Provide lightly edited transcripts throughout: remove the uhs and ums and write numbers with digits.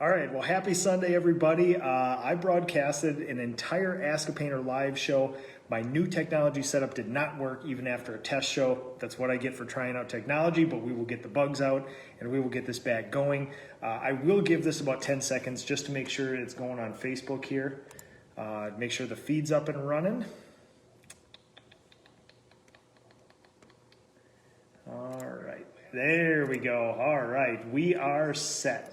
All right, well, happy Sunday, everybody. I broadcasted an entire Ask a Painter live show. My new technology setup did not work even after a test show. That's what I get for trying out technology, but we will get the bugs out and we will get this back going. I will give this about 10 seconds just to make sure it's going on Facebook here. Make sure the feed's up and running. All right, there we go. All right, we are set.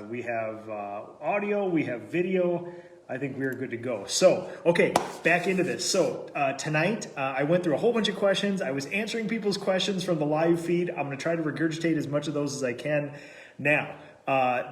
We have audio, we have video. I think we are good to go. So, okay, back into this. So tonight, I went through a whole bunch of questions. I was answering people's questions from the live feed. I'm gonna try to regurgitate as much of those as I can. Now,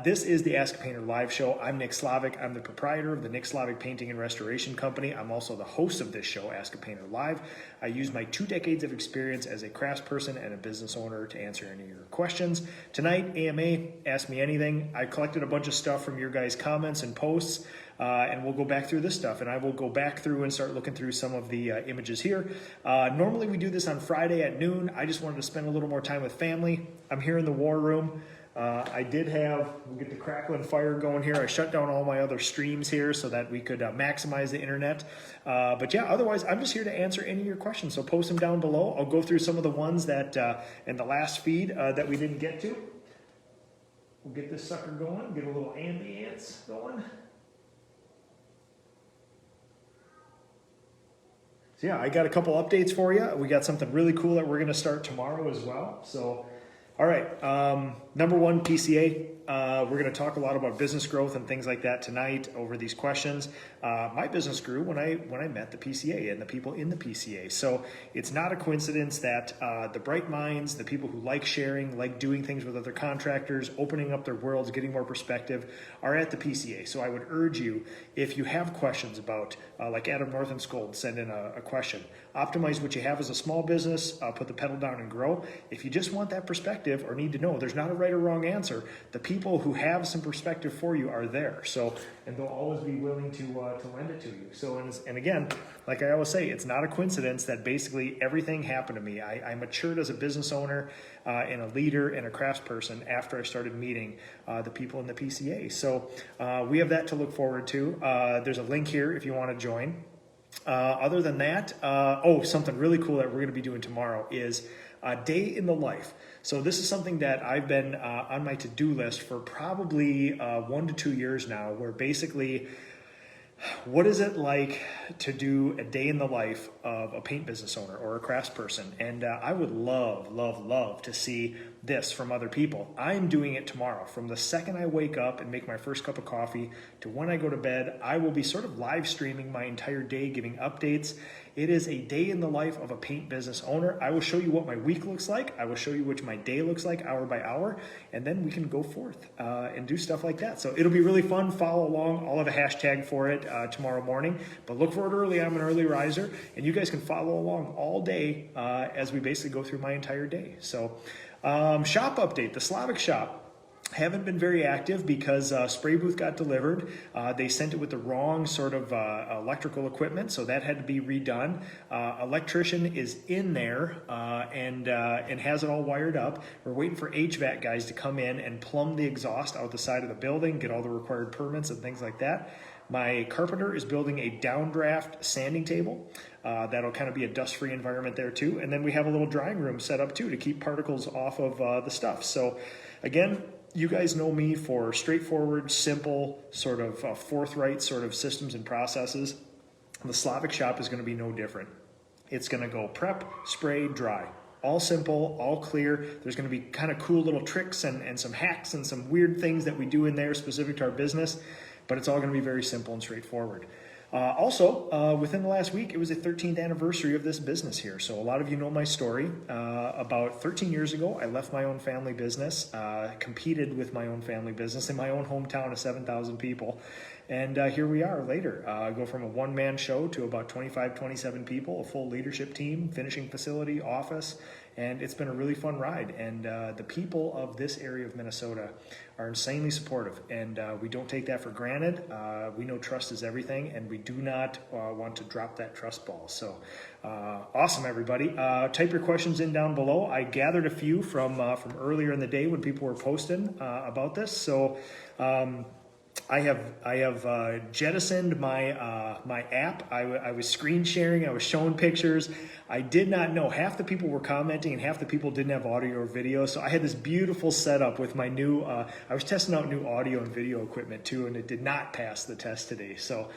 this is the Ask a Painter live show. I'm Nick Slavic. I'm the proprietor of the Nick Slavic Painting and Restoration Company. I'm also the host of this show, Ask a Painter Live. I use my 2 decades of experience as a craftsperson and a business owner to answer any of your questions. Tonight, AMA, Ask Me Anything. I collected a bunch of stuff from your guys' comments and posts, and we'll go back through this stuff. And I will go back through and start looking through some of the images here. Normally, we do this on Friday at noon. I just wanted to spend a little more time with family. I'm here in the war room. We'll get the crackling fire going here. I shut down all my other streams here so that we could maximize the internet. But yeah, otherwise, I'm just here to answer any of your questions. So post them down below. I'll go through some of the ones that in the last feed that we didn't get to. We'll get this sucker going, get a little ambience going. So yeah, I got a couple updates for you. We got something really cool that we're going to start tomorrow as well. So, all right, number one, PCA. We're going to talk a lot about business growth and things like that tonight over these questions. My business grew when I met the PCA and the people in the PCA. So it's not a coincidence that the bright minds, the people who like sharing, like doing things with other contractors, opening up their worlds, getting more perspective, are at the PCA. So I would urge you, if you have questions about, like Adam Northenskold send in a question, optimize what you have as a small business, put the pedal down and grow. If you just want that perspective or need to know, there's not a right or wrong answer. The people who have some perspective for you are there. So, and they'll always be willing to lend it to you. So, and again, like I always say, it's not a coincidence that basically everything happened to me. I matured as a business owner and a leader and a craftsperson after I started meeting the people in the PCA. So we have that to look forward to. There's a link here if you want to join. Other than that, something really cool that we're going to be doing tomorrow is a day in the life. So this is something that I've been on my to-do list for probably 1 to 2 years now, where basically, what is it like to do a day in the life of a paint business owner or a craftsperson? And I would love to see this from other people. I'm doing it tomorrow. From the second I wake up and make my first cup of coffee to when I go to bed, I will be sort of live streaming my entire day, giving updates. It is a day in the life of a paint business owner. I will show you what my week looks like. I will show you what my day looks like hour by hour, and then we can go forth and do stuff like that. So it'll be really fun. Follow along. I'll have a hashtag for it tomorrow morning, but look for it early. I'm an early riser, and you guys can follow along all day as we basically go through my entire day. So shop update, the Slavic shop. Haven't been very active because spray booth got delivered. They sent it with the wrong sort of electrical equipment, so that had to be redone. Electrician is in there and has it all wired up. We're waiting for HVAC guys to come in and plumb the exhaust out the side of the building, get all the required permits and things like that. My carpenter is building a downdraft sanding table. That'll kind of be a dust-free environment there too. And then we have a little drying room set up too to keep particles off of the stuff. So again, you guys know me for straightforward, simple, sort of forthright sort of systems and processes. The Slavic shop is going to be no different. It's going to go prep, spray, dry. All simple, all clear. There's going to be kind of cool little tricks and some hacks and some weird things that we do in there specific to our business, but it's all going to be very simple and straightforward. Also, within the last week, it was the 13th anniversary of this business here. So a lot of you know my story. About 13 years ago, I left my own family business, competed with my own family business in my own hometown of 7,000 people. And here we are later. I go from a one-man show to about 25, 27 people, a full leadership team, finishing facility, office, and it's been a really fun ride. And the people of this area of Minnesota are insanely supportive, and we don't take that for granted. We know trust is everything, and we do not want to drop that trust ball. So awesome, everybody. Type your questions in down below. I gathered a few from earlier in the day when people were posting about this. So I have jettisoned my my app. I was screen sharing. I was showing pictures. I did not know, half the people were commenting and half the people didn't have audio or video. So I had this beautiful setup with my new. I was testing out new audio and video equipment too, and it did not pass the test today. So.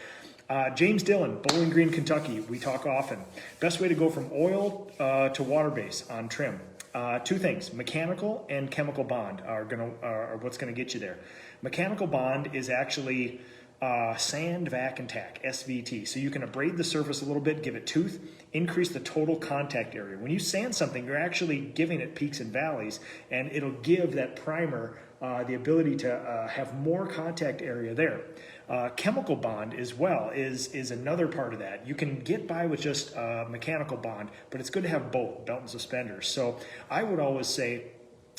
James Dillon, Bowling Green, Kentucky. We talk often. Best way to go from oil to water base on trim. Two things: mechanical and chemical bond are what's gonna get you there. Mechanical bond is actually sand, vac, and tack, SVT. So you can abrade the surface a little bit, give it tooth, increase the total contact area. When you sand something, you're actually giving it peaks and valleys, and it'll give that primer the ability to have more contact area there. Chemical bond as well is another part of that. You can get by with just mechanical bond, but it's good to have both, belt and suspenders. So I would always say,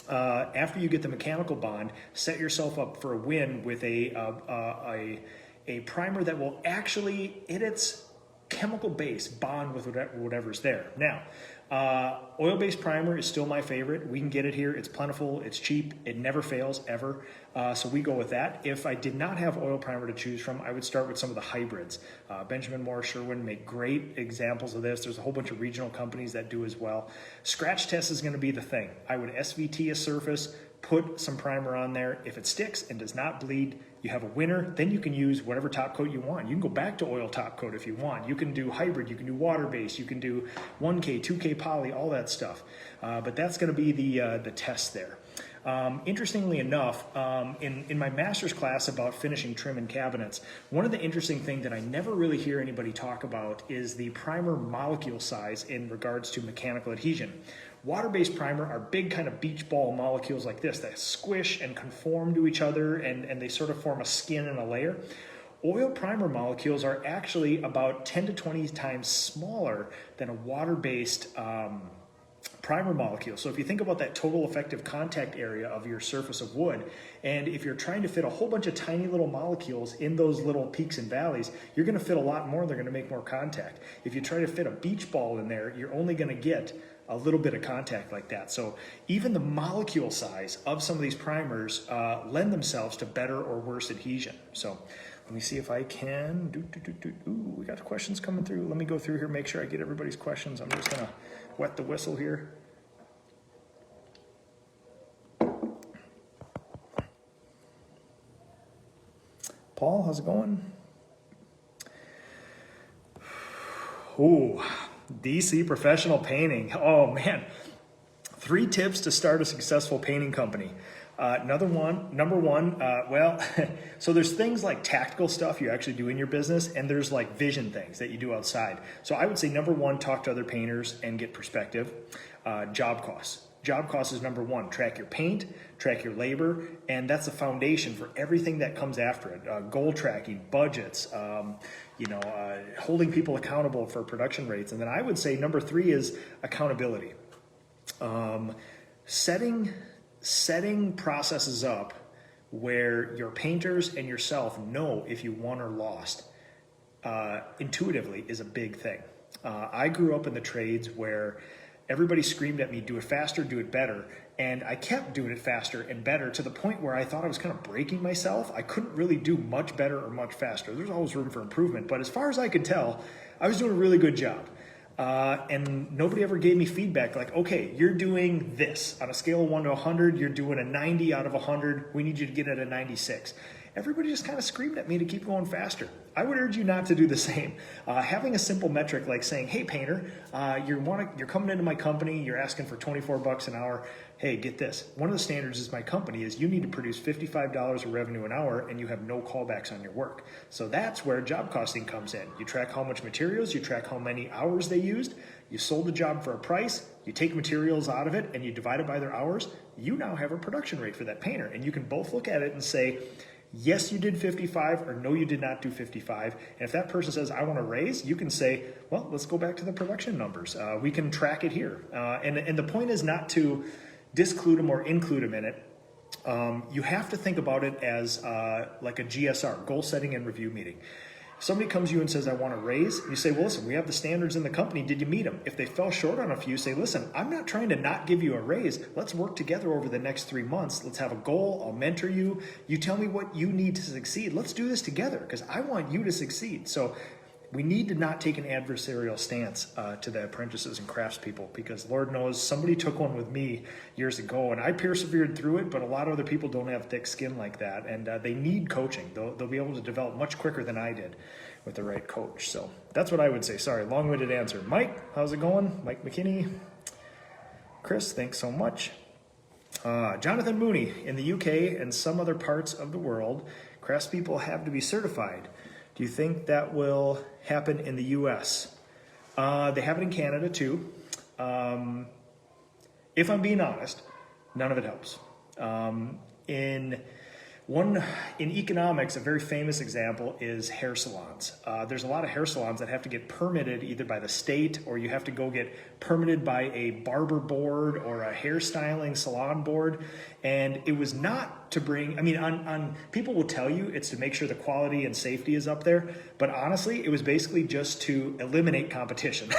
after you get the mechanical bond, set yourself up for a win with a primer that will actually, at its chemical base, bond with whatever's there. Now, oil-based primer is still my favorite. We can get it here. It's plentiful. It's cheap. It never fails, ever. So we go with that. If I did not have oil primer to choose from, I would start with some of the hybrids. Benjamin Moore, Sherwin make great examples of this. There's a whole bunch of regional companies that do as well. Scratch test is going to be the thing. I would SVT a surface, put some primer on there. If it sticks and does not bleed, you have a winner. Then you can use whatever top coat you want. You can go back to oil top coat if you want. You can do hybrid, you can do water base, you can do 1K, 2K poly, all that stuff. But that's going to be the test there. Interestingly enough, in my master's class about finishing trim and cabinets, one of the interesting things that I never really hear anybody talk about is the primer molecule size in regards to mechanical adhesion. Water-based primer are big kind of beach ball molecules like this that squish and conform to each other, and they sort of form a skin and a layer. Oil primer molecules are actually about 10 to 20 times smaller than a water-based primer molecule. So if you think about that total effective contact area of your surface of wood, and if you're trying to fit a whole bunch of tiny little molecules in those little peaks and valleys, you're going to fit a lot more. They're going to make more contact. If you try to fit a beach ball in there, you're only going to get a little bit of contact like that. So even the molecule size of some of these primers lend themselves to better or worse adhesion. So let me see if I can. Ooh, we got questions coming through. Let me go through here, make sure I get everybody's questions. I'm just gonna wet the whistle here. Paul, how's it going? Ooh, DC Professional Painting. Oh man, 3 tips to start a successful painting company. Number one, well, so there's things like tactical stuff you actually do in your business, and there's like vision things that you do outside. So I would say number one, talk to other painters and get perspective. Job costs. Job cost is number one. Track your paint, track your labor, and that's the foundation for everything that comes after it. Goal tracking, budgets, holding people accountable for production rates. And then I would say number 3 is accountability. Setting processes up where your painters and yourself know if you won or lost intuitively is a big thing. I grew up in the trades where everybody screamed at me, do it faster, do it better. And I kept doing it faster and better to the point where I thought I was kind of breaking myself. I couldn't really do much better or much faster. There's always room for improvement. But as far as I could tell, I was doing a really good job. And nobody ever gave me feedback like, okay, you're doing this. On a scale of 1 to 100, you're doing a 90 out of 100. We need you to get at a 96. Everybody just kind of screamed at me to keep going faster. I would urge you not to do the same. Having a simple metric like saying, hey, painter, you're coming into my company, you're asking for $24 an hour. Hey, get this. One of the standards is my company is you need to produce $55 of revenue an hour and you have no callbacks on your work. So that's where job costing comes in. You track how much materials, you track how many hours they used, you sold the job for a price, you take materials out of it and you divide it by their hours. You now have a production rate for that painter, and you can both look at it and say, yes, you did 55, or no, you did not do 55. And if that person says, I want to raise, you can say, well, let's go back to the production numbers. We can track it here. And the point is not to disclude them or include them in it. You have to think about it as like a GSR, goal setting and review meeting. Somebody comes to you and says, I want to raise. You say, well, listen, we have the standards in the company. Did you meet them? If they fell short on a few, say, listen, I'm not trying to not give you a raise. Let's work together over the next 3 months. Let's have a goal. I'll mentor you. You tell me what you need to succeed. Let's do this together because I want you to succeed. So we need to not take an adversarial stance to the apprentices and craftspeople, because Lord knows somebody took one with me years ago and I persevered through it, but a lot of other people don't have thick skin like that, and they need coaching. They'll be able to develop much quicker than I did with the right coach. So that's what I would say. Sorry, long-winded answer. Mike, how's it going? Mike McKinney. Chris, thanks so much. Jonathan Mooney, in the UK and some other parts of the world, craftspeople have to be certified. Do you think that will happen in the US? They have it in Canada too. If I'm being honest, none of it helps. In economics, a very famous example is hair salons. There's a lot of hair salons that have to get permitted either by the state, or you have to go get permitted by a barber board or a hairstyling salon board. And it was not to bring, I mean, on people will tell you it's to make sure the quality and safety is up there, but honestly, it was basically just to eliminate competition.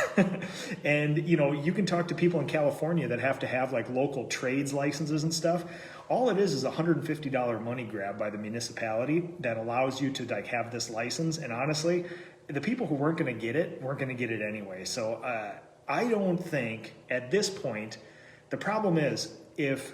And you can talk to people in California that have to have like local trades licenses and stuff. All it is a $150 money grab by the municipality that allows you to like have this license. And honestly, the people who weren't going to get it anyway. So I don't think at this point, the problem is if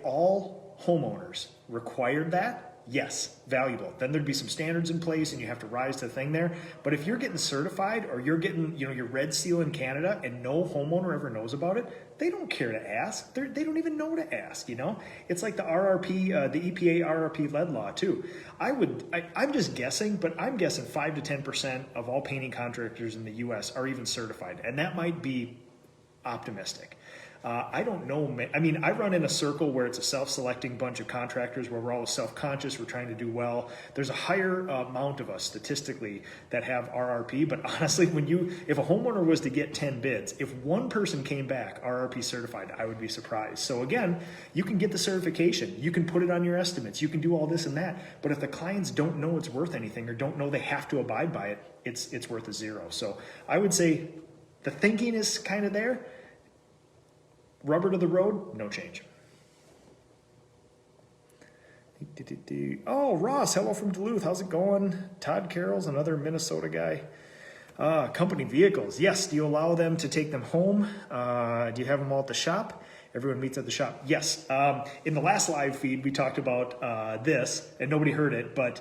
all homeowners required that, yes, valuable. Then there'd be some standards in place and you have to rise to the thing there. But if you're getting certified or you're getting, your red seal in Canada and no homeowner ever knows about it, they don't care to ask. They don't even know to ask, It's like the RRP, the EPA RRP lead law too. I'm just guessing, but I'm guessing 5 to 10% of all painting contractors in the US are even certified. And that might be optimistic. I don't know. I mean, I run in a circle where it's a self-selecting bunch of contractors where we're all self-conscious, we're trying to do well. There's a higher amount of us statistically that have RRP, but honestly, if a homeowner was to get 10 bids, if one person came back RRP certified, I would be surprised. So again, you can get the certification, you can put it on your estimates, you can do all this and that, but if the clients don't know it's worth anything or don't know they have to abide by it, it's worth a zero. So I would say the thinking is kind of there. Rubber to the road, no change. Oh, Ross, hello from Duluth. How's it going? Todd Carroll's another Minnesota guy. Company vehicles. Yes, do you allow them to take them home? Do you have them all at the shop? Everyone meets at the shop. Yes. In the last live feed, we talked about this, and nobody heard it, but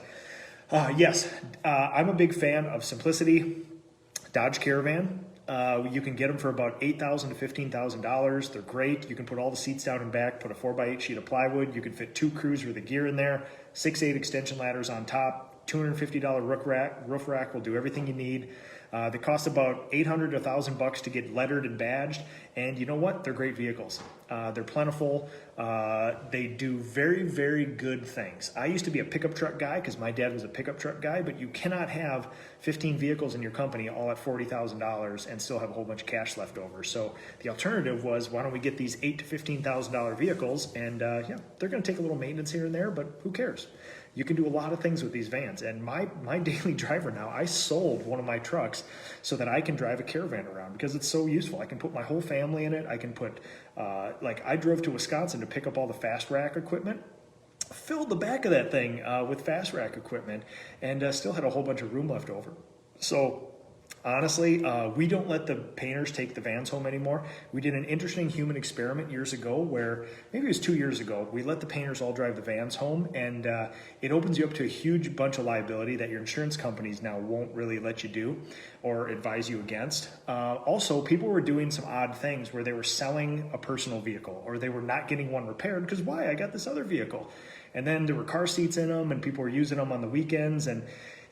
yes, I'm a big fan of simplicity. Dodge Caravan. You can get them for about $8,000 to $15,000. They're great. You can put all the seats down and back, put a 4x8 sheet of plywood. You can fit 2 crews with the gear in there, 6-8 extension ladders on top, $250 roof rack will do everything you need. They cost about $800 to $1,000 to get lettered and badged. And you know what? They're great vehicles. They're plentiful. They do very, very good things. I used to be a pickup truck guy because my dad was a pickup truck guy, but you cannot have 15 vehicles in your company all at $40,000 and still have a whole bunch of cash left over. So the alternative was, why don't we get these $8,000 to $15,000 vehicles? And yeah, they're going to take a little maintenance here and there, but who cares? You can do a lot of things with these vans. And my daily driver now, I sold one of my trucks so that I can drive a caravan around because it's so useful. I can put my whole family in it. I can put, I drove to Wisconsin to pick up all the fast rack equipment, filled the back of that thing with fast rack equipment, and still had a whole bunch of room left over. So honestly, we don't let the painters take the vans home anymore. We did an interesting human experiment years ago where, maybe it was 2 years ago, we let the painters all drive the vans home, and it opens you up to a huge bunch of liability that your insurance companies now won't really let you do or advise you against. Also, people were doing some odd things where they were selling a personal vehicle or they were not getting one repaired because why? I got this other vehicle. And then there were car seats in them and people were using them on the weekends, and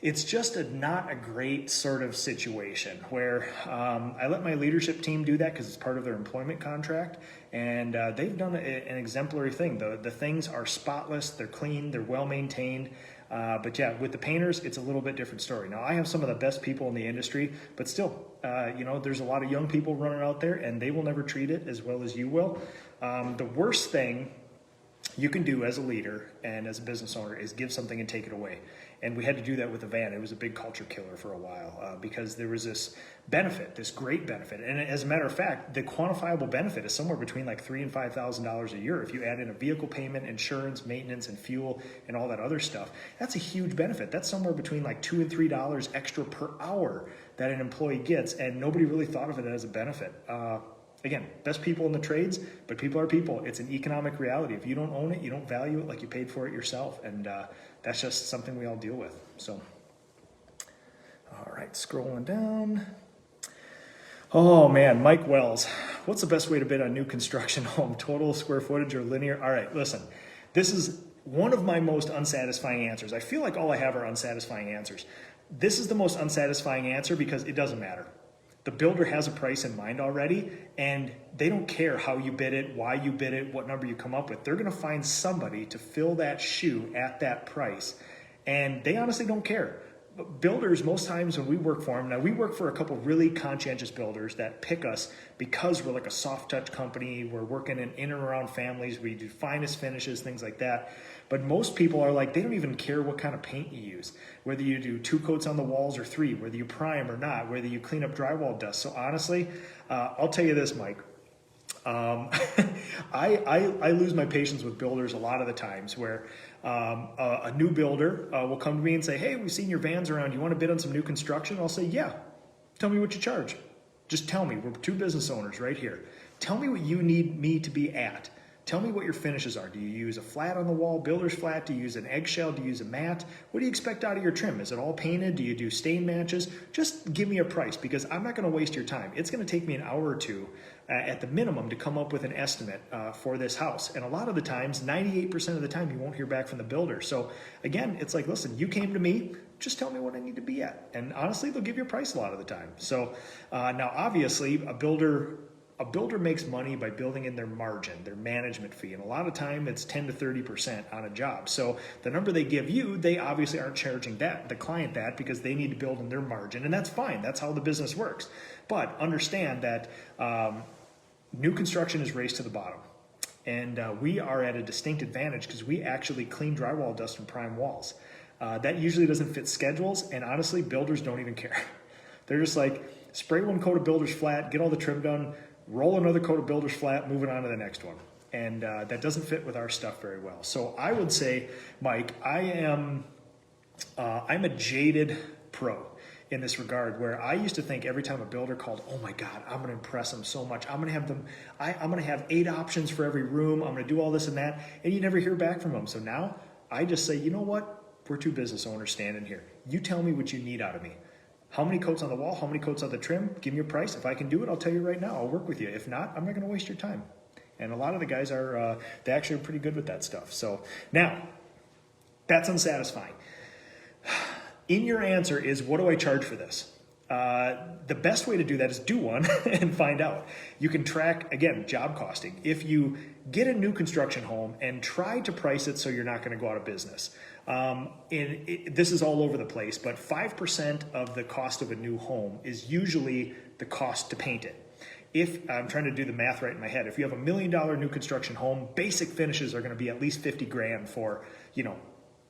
it's just not a great sort of situation where I let my leadership team do that because it's part of their employment contract, and they've done an exemplary thing. The things are spotless, they're clean, they're well maintained. But yeah, with the painters, it's a little bit different story. Now, I have some of the best people in the industry, but still, there's a lot of young people running out there, and they will never treat it as well as you will. The worst thing you can do as a leader and as a business owner is give something and take it away. And we had to do that with the van. It was a big culture killer for a while because there was this benefit, this great benefit. And as a matter of fact, the quantifiable benefit is somewhere between like $3,000 and $5,000 a year. If you add in a vehicle payment, insurance, maintenance, and fuel, and all that other stuff, that's a huge benefit. That's somewhere between like $2 and $3 extra per hour that an employee gets, and nobody really thought of it as a benefit. Again, best people in the trades, but people are people. It's an economic reality. If you don't own it, you don't value it like you paid for it yourself. And that's just something we all deal with. So, all right, scrolling down. Oh man, Mike Wells. What's the best way to bid on new construction home? Total square footage or linear? All right, listen, this is one of my most unsatisfying answers. I feel like all I have are unsatisfying answers. This is the most unsatisfying answer because it doesn't matter. The builder has a price in mind already, and they don't care how you bid it, why you bid it, what number you come up with. They're going to find somebody to fill that shoe at that price, and they honestly don't care. But builders, most times when we work for them, now we work for a couple really conscientious builders that pick us because we're like a soft touch company. We're working in and around families. We do finest finishes, things like that. But most people are like, they don't even care what kind of paint you use, whether you do 2 coats on the walls or 3, whether you prime or not, whether you clean up drywall dust. So honestly, I'll tell you this, Mike. I lose my patience with builders a lot of the times where a new builder will come to me and say, hey, we've seen your vans around. You want to bid on some new construction? I'll say, yeah. Tell me what you charge. Just tell me. We're 2 business owners right here. Tell me what you need me to be at. Tell me what your finishes are. Do you use a flat on the wall, builder's flat? Do you use an eggshell? Do you use a matte? What do you expect out of your trim? Is it all painted? Do you do stain matches? Just give me a price because I'm not going to waste your time. It's going to take me an hour or 2 at the minimum to come up with an estimate for this house. And a lot of the times, 98% of the time, you won't hear back from the builder. So again, it's like, listen, you came to me, just tell me what I need to be at. And honestly, they'll give you a price a lot of the time. So now obviously a builder makes money by building in their margin, their management fee. And a lot of time it's 10 to 30% on a job. So the number they give you, they obviously aren't charging the client that because they need to build in their margin. And that's fine. That's how the business works. But understand that new construction is race to the bottom. And we are at a distinct advantage because we actually clean drywall dust and prime walls. That usually doesn't fit schedules. And honestly, builders don't even care. They're just like, spray 1 coat of builder's flat, get all the trim done, roll another coat of builder's flat, moving on to the next one. And that doesn't fit with our stuff very well. So I would say, Mike, I'm a jaded pro in this regard where I used to think every time a builder called, oh my God, I'm going to impress them so much. I'm going to have them, I'm going to have 8 options for every room. I'm going to do all this and that. And you never hear back from them. So now I just say, you know what? We're 2 business owners standing here. You tell me what you need out of me. How many coats on the wall? How many coats on the trim? Give me a price. If I can do it, I'll tell you right now. I'll work with you. If not, I'm not going to waste your time. And a lot of the guys are, they actually are pretty good with that stuff. So now, that's unsatisfying. In your answer is, what do I charge for this? The best way to do that is do one and find out. You can track, again, job costing. If you get a new construction home and try to price it so you're not going to go out of business. This is all over the place, but 5% of the cost of a new home is usually the cost to paint it. If I'm trying to do the math right in my head, if you have $1 million new construction home, basic finishes are going to be at least 50 grand for,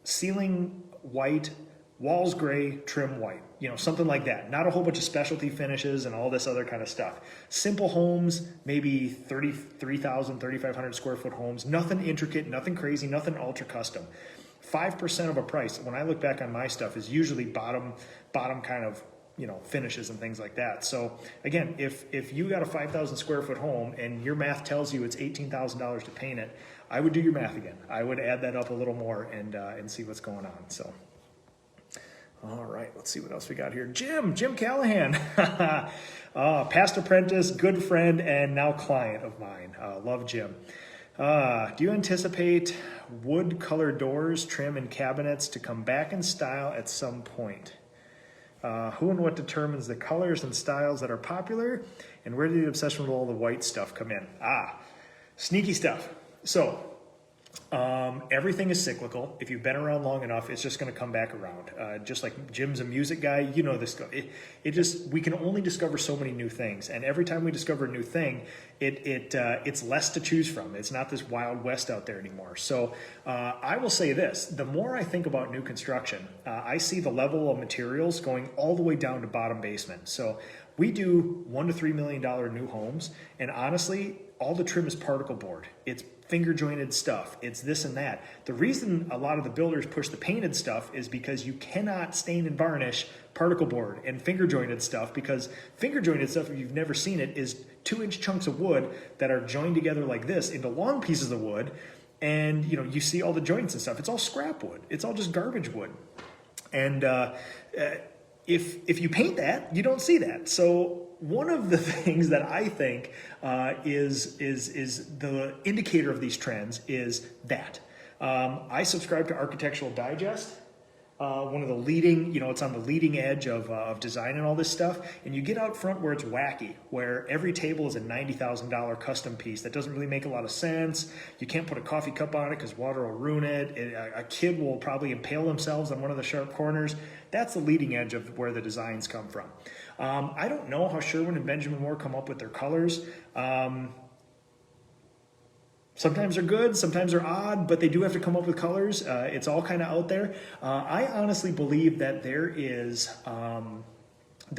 ceiling white, walls gray, trim white, something like that. Not a whole bunch of specialty finishes and all this other kind of stuff. Simple homes, maybe 3,000, 3,500 square foot homes, nothing intricate, nothing crazy, nothing ultra custom. 5% of a price, when I look back on my stuff, is usually bottom kind of, finishes and things like that. So again, if you got a 5,000 square foot home and your math tells you it's $18,000 to paint it, I would do your math again. I would add that up a little more and see what's going on. So. All right, let's see what else we got here. Jim Callahan, past apprentice, good friend, and now client of mine. Love Jim. Do you anticipate wood colored doors, trim, and cabinets to come back in style at some point? Who and what determines the colors and styles that are popular? And where did the obsession with all the white stuff come in? Sneaky stuff. So, everything is cyclical. If you've been around long enough, it's just going to come back around. Just like Jim's a music guy, you know this. We can only discover so many new things, and every time we discover a new thing, it's less to choose from. It's not this wild west out there anymore. So I will say this: the more I think about new construction, I see the level of materials going all the way down to bottom basement. So we do $1 to $3 million new homes, and honestly, all the trim is particle board. It's finger jointed stuff. It's this and that. The reason a lot of the builders push the painted stuff is because you cannot stain and varnish particle board and finger jointed stuff, because finger jointed stuff, if you've never seen it, is 2-inch chunks of wood that are joined together like this into long pieces of wood. And you see all the joints and stuff. It's all scrap wood. It's all just garbage wood. And if you paint that, you don't see that. So one of the things that I think is the indicator of these trends is that. I subscribe to Architectural Digest, one of the leading, it's on the leading edge of design and all this stuff. And you get out front where it's wacky, where every table is a $90,000 custom piece that doesn't really make a lot of sense. You can't put a coffee cup on it because water will ruin it. A kid will probably impale themselves on one of the sharp corners. That's the leading edge of where the designs come from. I don't know how Sherwin and Benjamin Moore come up with their colors. Sometimes they're good, sometimes they're odd, but they do have to come up with colors. It's all kind of out there. I honestly believe that there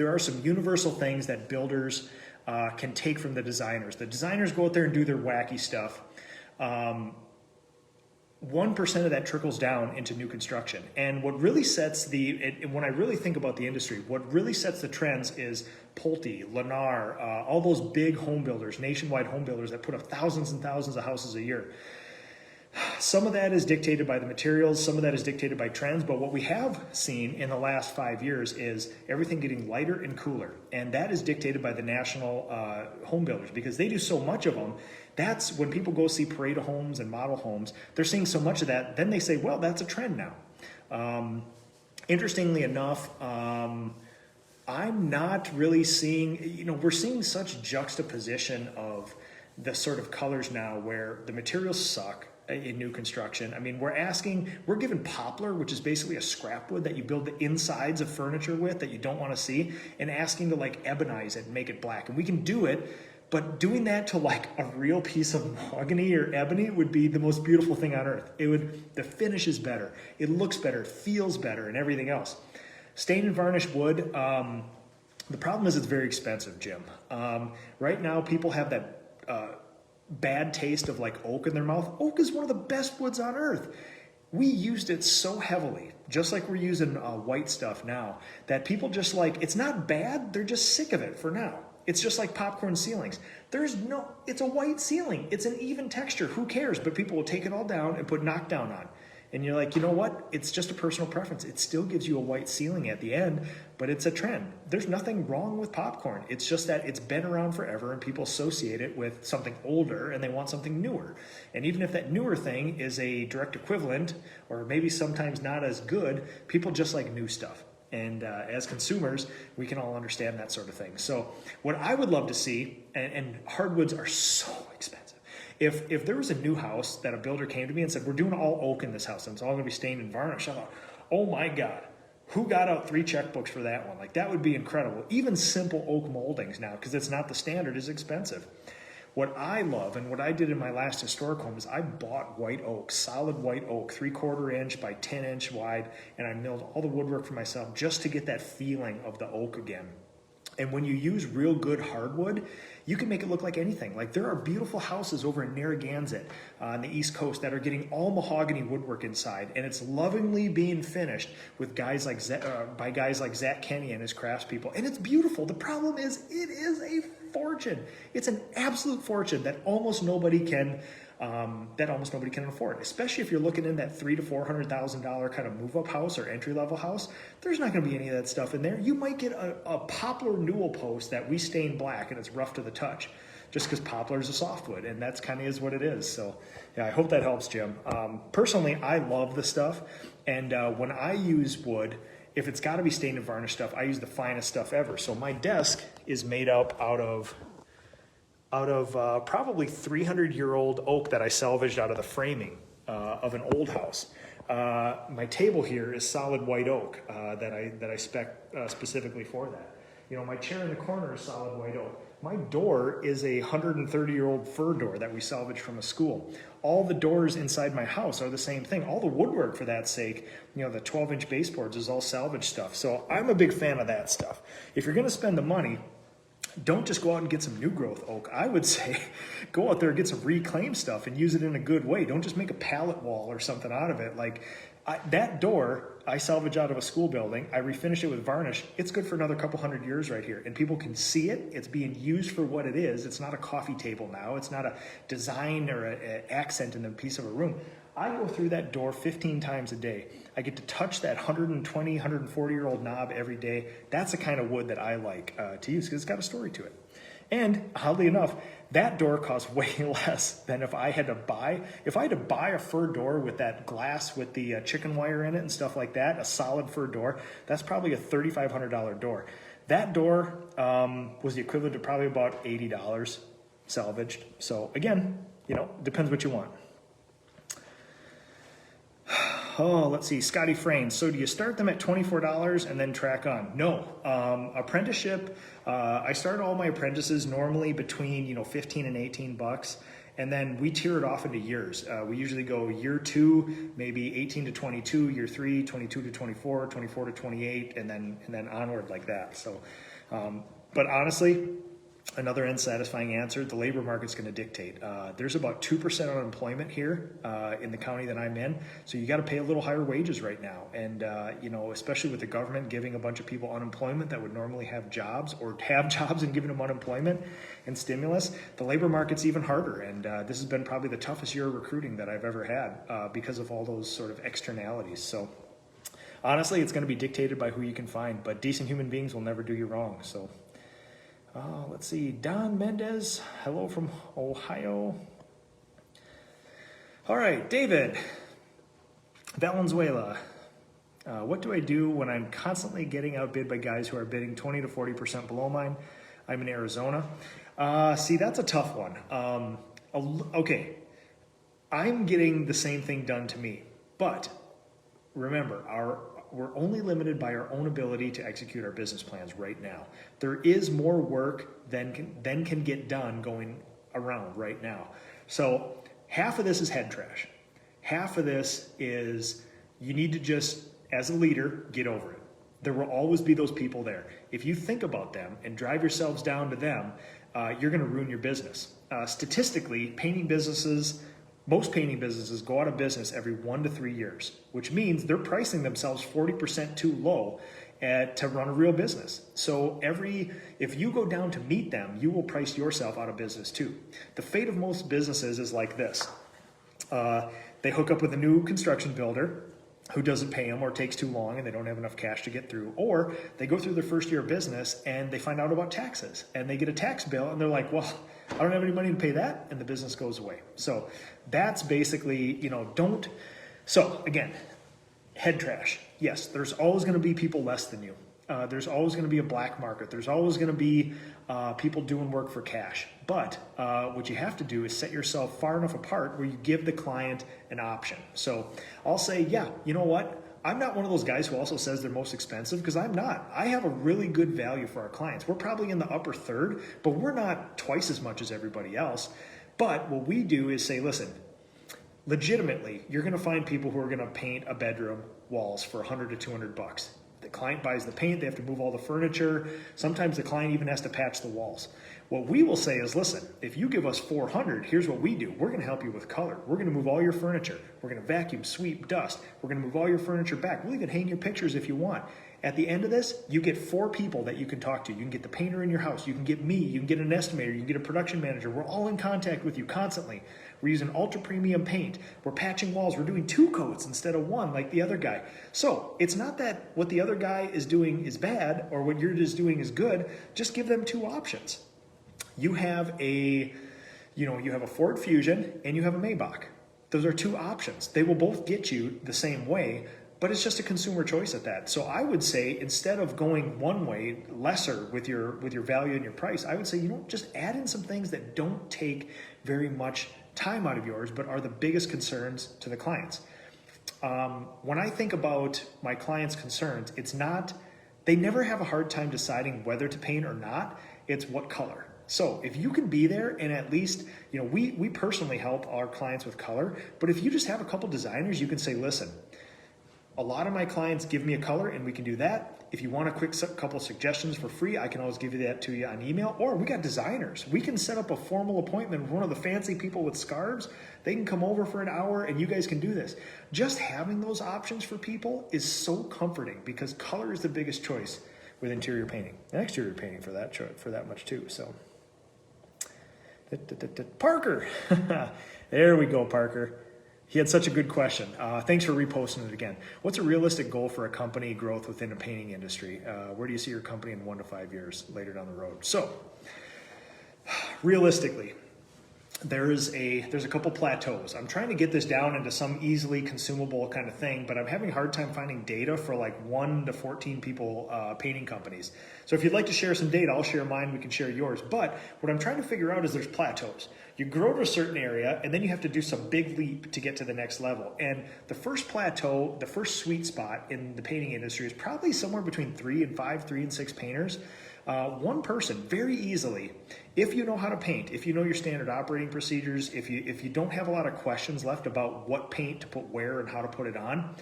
are some universal things that builders can take from the designers. The designers go out there and do their wacky stuff. 1% of that trickles down into new construction. And what really sets when I really think about the industry, what really sets the trends is Pulte, Lennar, all those big home builders, nationwide home builders that put up thousands and thousands of houses a year. Some of that is dictated by the materials, some of that is dictated by trends, but what we have seen in the last 5 years is everything getting lighter and cooler. And that is dictated by the national home builders, because they do so much of them. That's when people go see parade homes and model homes, they're seeing so much of that, then they say, well, that's a trend now. Interestingly enough, I'm not really seeing, we're seeing such juxtaposition of the sort of colors now where the materials suck in new construction. I mean, we're given poplar, which is basically a scrap wood that you build the insides of furniture with that you don't want to see, and asking to like ebonize it and make it black. And we can do it, but doing that to like a real piece of mahogany or ebony would be the most beautiful thing on earth. The finish is better, it looks better, it feels better, and everything else. Stained and varnished wood, the problem is it's very expensive, Jim. Right now, people have that bad taste of like oak in their mouth. Oak is one of the best woods on earth. We used it so heavily, just like we're using white stuff now, that people just like, it's not bad, they're just sick of it for now. It's just like popcorn ceilings. It's a white ceiling. It's an even texture. Who cares? But people will take it all down and put knockdown on. And you're like, you know what? It's just a personal preference. It still gives you a white ceiling at the end, but it's a trend. There's nothing wrong with popcorn. It's just that it's been around forever and people associate it with something older and they want something newer. And even if that newer thing is a direct equivalent or maybe sometimes not as good, people just like new stuff. And as consumers, we can all understand that sort of thing. So what I would love to see, and hardwoods are so expensive. If there was a new house that a builder came to me and said, we're doing all oak in this house and it's all gonna be stained and varnished, I thought, oh my God, who got out 3 checkbooks for that one? Like that would be incredible. Even simple oak moldings now, because it's not the standard, is expensive. What I love and what I did in my last historic home is I bought white oak, solid white oak, 3/4 inch by 10 inch wide, and I milled all the woodwork for myself just to get that feeling of the oak again. And when you use real good hardwood, you can make it look like anything. Like there are beautiful houses over in Narragansett on the East Coast that are getting all mahogany woodwork inside, and it's lovingly being finished with guys like by guys like Zach Kenny and his craftspeople, and it's beautiful. The problem is, it is a fortune. It's an absolute fortune that almost nobody can afford, especially if you're looking in that $300,000 to $400,000 kind of move-up house or entry-level house. There's not going to be any of that stuff in there. You might get a poplar newel post that we stain black and it's rough to the touch. just because poplar is a softwood, and that's kind of is what it is. So yeah, I hope that helps, Jim. Personally, I love the stuff, and when I use wood, if it's got to be stained and varnished stuff, I use the finest stuff ever. So my desk is made up out of probably 300-year-old oak that I salvaged out of the framing of an old house. My table here is solid white oak that I spec specifically for that. You know, my chair in the corner is solid white oak. My door is a 130-year-old fir door that we salvaged from a school. All the doors inside my house are the same thing. All the woodwork, for that sake, you know, the 12-inch baseboards is all salvage stuff. So I'm a big fan of that stuff. If you're going to spend the money, don't just go out and get some new growth oak. I would say go out there and get some reclaimed stuff and use it in a good way. Don't just make a pallet wall or something out of it. Like that door I salvage out of a school building. I refinish it with varnish. It's good for another couple hundred years right here. And people can see it. It's being used for what it is. It's not a coffee table now. It's not a design or an accent in a piece of a room. I go through that door 15 times a day. I get to touch that 120, 140-year-old knob every day. That's the kind of wood that I like to use because it's got a story to it. And oddly enough, that door costs way less than if I had to buy a fir door with that glass with the chicken wire in it and stuff like that, a solid fir door, that's probably a $3,500 door. That door was the equivalent to probably about $80 salvaged. So again, you know, depends what you want. Oh, let's see, Scotty Frames. So do you start them at $24 and then track on? No. Apprenticeship, I start all my apprentices normally between, you know, 15 and 18 bucks. And then we tier it off into years. We usually go year 2, maybe 18 to 22, year 3, 22 to 24, 24 to 28, and then onward like that. So, but honestly, another unsatisfying answer, the labor market's going to dictate. There's about 2% unemployment here in the county that I'm in, so you got to pay a little higher wages right now. And you know, especially with the government giving a bunch of people unemployment that would normally have jobs, or have jobs and giving them unemployment and stimulus, the labor market's even harder. And this has been probably the toughest year of recruiting that I've ever had because of all those sort of externalities. So honestly, it's going to be dictated by who you can find, but decent human beings will never do you wrong. So. Let's see, Don Mendez, hello from Ohio. All right, David Valenzuela. What do I do when I'm constantly getting outbid by guys who are bidding 20 to 40% below mine? I'm in Arizona. See, that's a tough one. Okay, I'm getting the same thing done to me, but remember, we're only limited by our own ability to execute our business plans right now. There is more work than can get done going around right now. So half of this is head trash. Half of this is you need to just, as a leader, get over it. There will always be those people there. If you think about them and drive yourselves down to them, you're gonna ruin your business. Statistically, most painting businesses go out of business every 1 to 3 years, which means they're pricing themselves 40% too low to run a real business. So if you go down to meet them, you will price yourself out of business too. The fate of most businesses is like this. They hook up with a new construction builder who doesn't pay them or takes too long and they don't have enough cash to get through, or they go through their first year of business and they find out about taxes and they get a tax bill and they're like, well, I don't have any money to pay that, and the business goes away. So that's basically, you know, so again, head trash. Yes, there's always going to be people less than you. There's always going to be a black market. There's always going to be people doing work for cash. But what you have to do is set yourself far enough apart where you give the client an option. So I'll say, yeah, you know what? I'm not one of those guys who also says they're most expensive, because I'm not. I have a really good value for our clients. We're probably in the upper third, but we're not twice as much as everybody else. But what we do is say, listen, legitimately, you're going to find people who are going to paint a bedroom walls for 100 to 200 bucks. The client buys the paint, they have to move all the furniture. Sometimes the client even has to patch the walls. What we will say is, listen, if you give us 400, here's what we do. We're going to help you with color. We're going to move all your furniture. We're going to vacuum, sweep, dust. We're going to move all your furniture back. We'll even hang your pictures if you want. At the end of this, you get 4 people that you can talk to. You can get the painter in your house. You can get me. You can get an estimator. You can get a production manager. We're all in contact with you constantly. We're using ultra premium paint. We're patching walls. We're doing 2 coats instead of 1 like the other guy. So it's not that what the other guy is doing is bad or what you're just doing is good. Just give them 2 options. You have a Ford Fusion and you have a Maybach. Those are two options. They will both get you the same way, but it's just a consumer choice at that. So I would say, instead of going one way, lesser with your value and your price, I would say, just add in some things that don't take very much time out of yours, but are the biggest concerns to the clients. When I think about my clients' concerns, they never have a hard time deciding whether to paint or not. It's what color. So if you can be there, and at least, we personally help our clients with color, but if you just have a couple designers, you can say, listen, a lot of my clients give me a color and we can do that. If you want a quick couple suggestions for free, I can always give you that to you on email. Or we got designers. We can set up a formal appointment with one of the fancy people with scarves. They can come over for an hour and you guys can do this. Just having those options for people is so comforting, because color is the biggest choice with interior painting and exterior painting for that much too. So Parker, there we go, Parker. He had such a good question. Thanks for reposting it again. What's a realistic goal for a company growth within the painting industry? Where do you see your company in 1 to 5 years later down the road? So, realistically, there's a couple plateaus. I'm trying to get this down into some easily consumable kind of thing, but I'm having a hard time finding data for like 1 to 14 people painting companies. So if you'd like to share some data, I'll share mine, we can share yours. But what I'm trying to figure out is there's plateaus. You grow to a certain area and then you have to do some big leap to get to the next level. And the first plateau, the first sweet spot in the painting industry is probably somewhere between 3 and 5, 3 and 6 painters. One person very easily, if you know how to paint, if you know your standard operating procedures, if you don't have a lot of questions left about what paint to put where and how to put it on,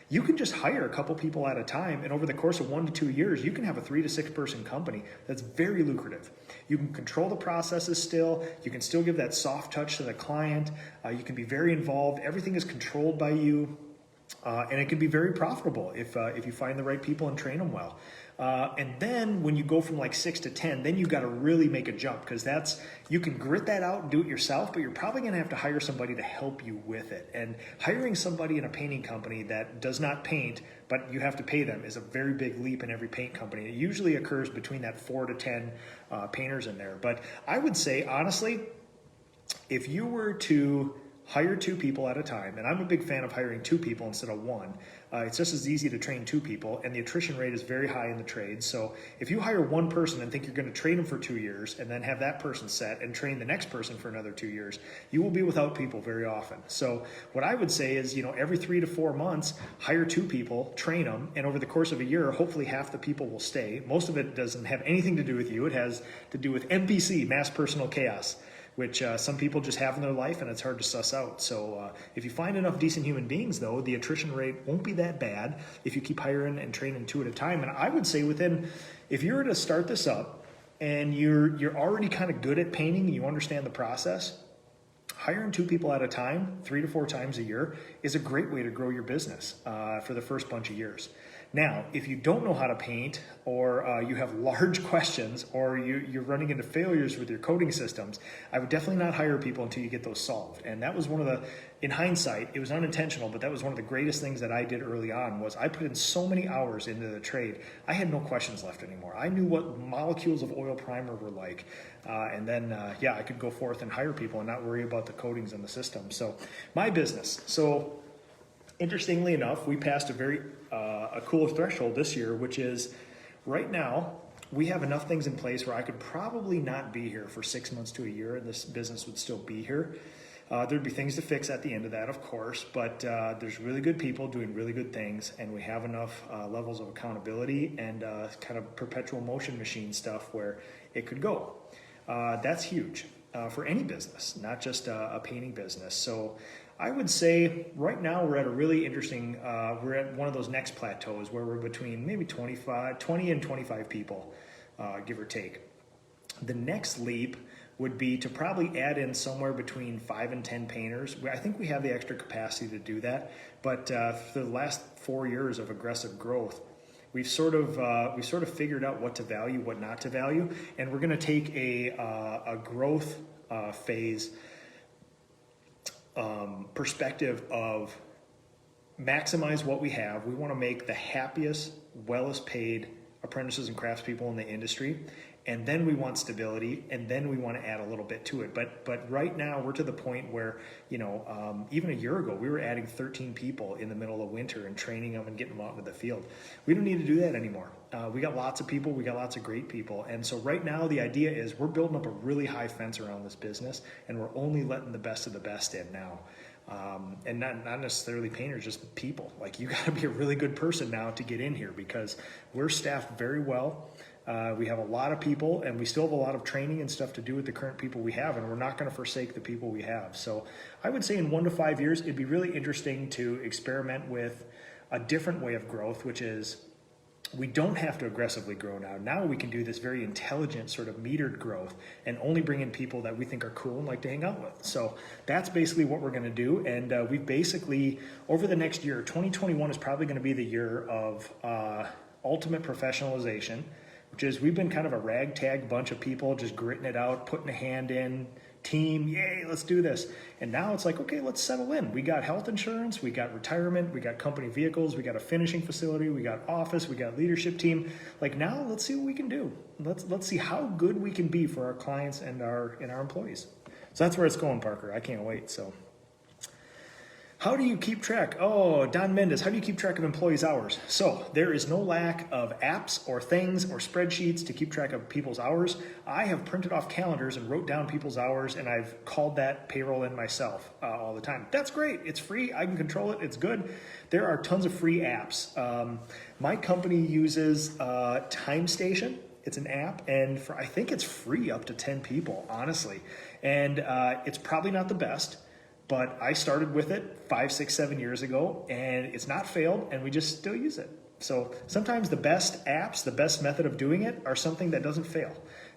you can just hire a couple people at a time, and over the course of 1 to 2 years, you can have a 3 to 6 person company that's very lucrative. You can control the processes still, you can still give that soft touch to the client, you can be very involved, everything is controlled by you, and it can be very profitable if you find the right people and train them well. And then when you go from like 6 to 10, then you got to really make a jump, because you can grit that out and do it yourself, but you're probably going to have to hire somebody to help you with it. And hiring somebody in a painting company that does not paint, but you have to pay them, is a very big leap in every paint company. It usually occurs between that 4 to 10 painters in there. But I would say, honestly, if you were to hire 2 people at a time, and I'm a big fan of hiring 2 people instead of 1. It's just as easy to train 2 people, and the attrition rate is very high in the trade. So if you hire 1 person and think you're going to train them for 2 years and then have that person set and train the next person for another 2 years, you will be without people very often. So what I would say is, every 3 to 4 months, hire 2 people, train them, and over the course of a year, hopefully half the people will stay. Most of it doesn't have anything to do with you. It has to do with MPC, mass personal chaos, which some people just have in their life, and it's hard to suss out. So if you find enough decent human beings, though, the attrition rate won't be that bad if you keep hiring and training 2 at a time. And I would say if you were to start this up and you're already kind of good at painting and you understand the process, hiring 2 people at a time, 3 to 4 times a year, is a great way to grow your business for the first bunch of years. Now, if you don't know how to paint, or you have large questions, or you're running into failures with your coding systems, I would definitely not hire people until you get those solved. And that was in hindsight, it was unintentional, but that was one of the greatest things that I did early on. Was I put in so many hours into the trade, I had no questions left anymore. I knew what molecules of oil primer were like. And then, I could go forth and hire people and not worry about the codings in the system. So my business. So interestingly enough, we passed a cool threshold this year, which is right now we have enough things in place where I could probably not be here for 6 months to a year, and this business would still be here. There'd be things to fix at the end of that, of course, but there's really good people doing really good things, and we have enough levels of accountability and kind of perpetual motion machine stuff where it could go. That's huge for any business, not just a painting business. So I would say right now we're at a really interesting, we're at one of those next plateaus where we're between maybe 20 and 25 people, give or take. The next leap would be to probably add in somewhere between 5 and 10 painters. I think we have the extra capacity to do that, but for the last 4 years of aggressive growth, we've sort of figured out what to value, what not to value, and we're going to take a growth phase perspective of maximize what we have. We want to make the happiest, wellest paid apprentices and craftspeople in the industry, and then we want stability, and then we want to add a little bit to it. But right now we're to the point where, even a year ago, we were adding 13 people in the middle of winter and training them and getting them out into the field. We don't need to do that anymore. We got lots of people, we got lots of great people. And so right now the idea is we're building up a really high fence around this business, and we're only letting the best of the best in now. And not necessarily painters, just people. Like, you got to be a really good person now to get in here, because we're staffed very well. We have a lot of people, and we still have a lot of training and stuff to do with the current people we have, and we're not going to forsake the people we have. So I would say in 1 to 5 years, it'd be really interesting to experiment with a different way of growth, which is we don't have to aggressively grow now. Now we can do this very intelligent sort of metered growth and only bring in people that we think are cool and like to hang out with. So that's basically what we're going to do. And we basically, over the next year, 2021 is probably going to be the year of ultimate professionalization, which is we've been kind of a ragtag bunch of people just gritting it out, putting a hand in, team, yay, let's do this. And now it's like, okay, let's settle in. We got health insurance, we got retirement, we got company vehicles, we got a finishing facility, we got office, we got leadership team. Like, now let's see what we can do. Let's see how good we can be for our clients and our employees. So that's where it's going, Parker. I can't wait. So how do you keep track? Oh, Don Mendes, how do you keep track of employees' hours? So there is no lack of apps or things or spreadsheets to keep track of people's hours. I have printed off calendars and wrote down people's hours, and I've called that payroll in myself all the time. That's great. It's free. I can control it. It's good. There are tons of free apps. My company uses TimeStation. It's an app, and I think it's free up to 10 people, honestly. And it's probably not the best, but I started with it 5, 6, 7 years ago, and it's not failed, and we just still use it. So sometimes the best apps, the best method of doing it are something that doesn't fail,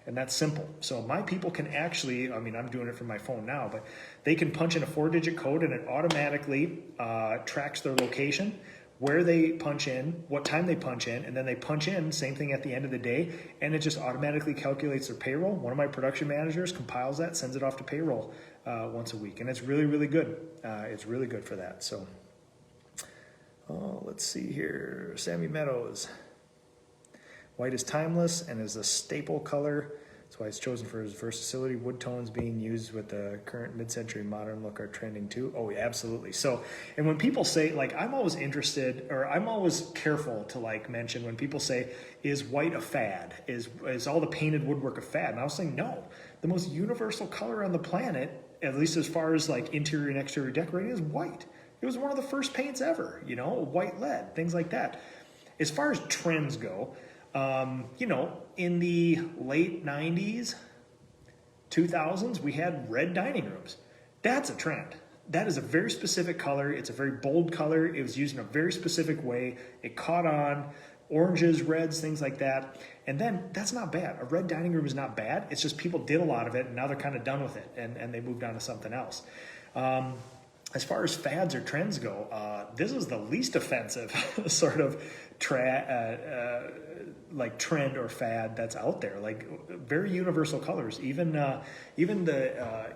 and that's simple. So my people can actually, I'm doing it from my phone now, but they can punch in a 4-digit code, and it automatically tracks their location, where they punch in, what time they punch in, and then they punch in, same thing at the end of the day, and it just automatically calculates their payroll. One of my production managers compiles that, sends it off to payroll once a week, and it's really, really good. It's really good for that. So, let's see here. Sammy Meadows. White is timeless and is a staple color. That's why it's chosen for its versatility. Wood tones being used with the current mid-century modern look are trending too. Oh, absolutely. So, and when people say, like, I'm always interested, or I'm always careful to mention when people say, is white a fad? Is all the painted woodwork a fad? And I was saying, no. The most universal color on the planet, at least as far as interior and exterior decorating, is white. It was one of the first paints ever, white lead, things like that. As far as trends go, in the late 90s, 2000s, we had red dining rooms. That's a trend. That is a very specific color. It's a very bold color. It was used in a very specific way. It caught on. Oranges, reds, things like that. And then that's not bad. A red dining room is not bad. It's just people did a lot of it, and now they're kind of done with it, and they moved on to something else. As far as fads or trends go, this is the least offensive sort of trend or fad that's out there. Very universal colors. Even the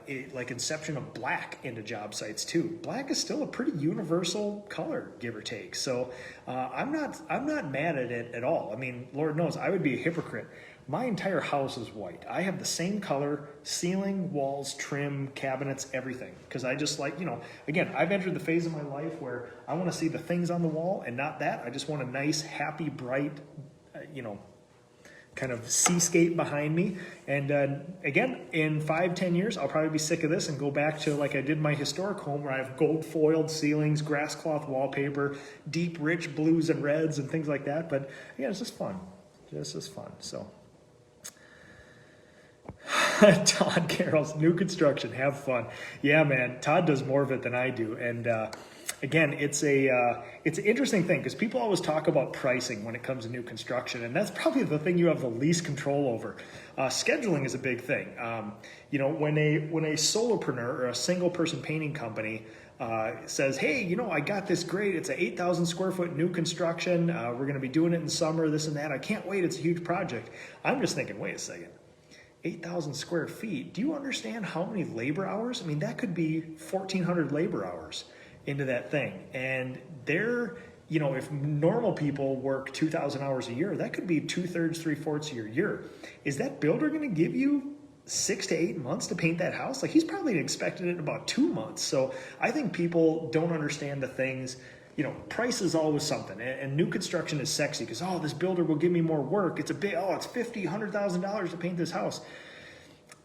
inception of black into job sites too. Black is still a pretty universal color, give or take. So I'm not mad at it at all. Lord knows I would be a hypocrite. My entire house is white. I have the same color, ceiling, walls, trim, cabinets, everything. Because I just again, I've entered the phase of my life where I want to see the things on the wall and not that. I just want a nice, happy, bright, kind of seascape behind me. And again, in 5-10 years, I'll probably be sick of this and go back to like I did my historic home, where I have gold foiled ceilings, grass cloth wallpaper, deep, rich blues and reds and things like that. But yeah, it's just fun. Just as fun. So. Todd Carroll's new construction, have fun. Yeah, man, Todd does more of it than I do. And again, it's an interesting thing, because people always talk about pricing when it comes to new construction, and that's probably the thing you have the least control over. Scheduling is a big thing. When a solopreneur or a single person painting company says, hey, I got this great, it's an 8,000 square foot new construction, we're going to be doing it in summer, this and that, I can't wait, it's a huge project. I'm just thinking, wait a second. 8,000 square feet. Do you understand how many labor hours? That could be 1,400 labor hours into that thing. And they're if normal people work 2,000 hours a year, that could be 2/3, 3/4 of your year. Is that builder going to give you 6 to 8 months to paint that house? Like, he's probably expected it in about 2 months. So I think people don't understand the things. Price is always something, and new construction is sexy because, this builder will give me more work. It's it's $50,000, $100,000 to paint this house.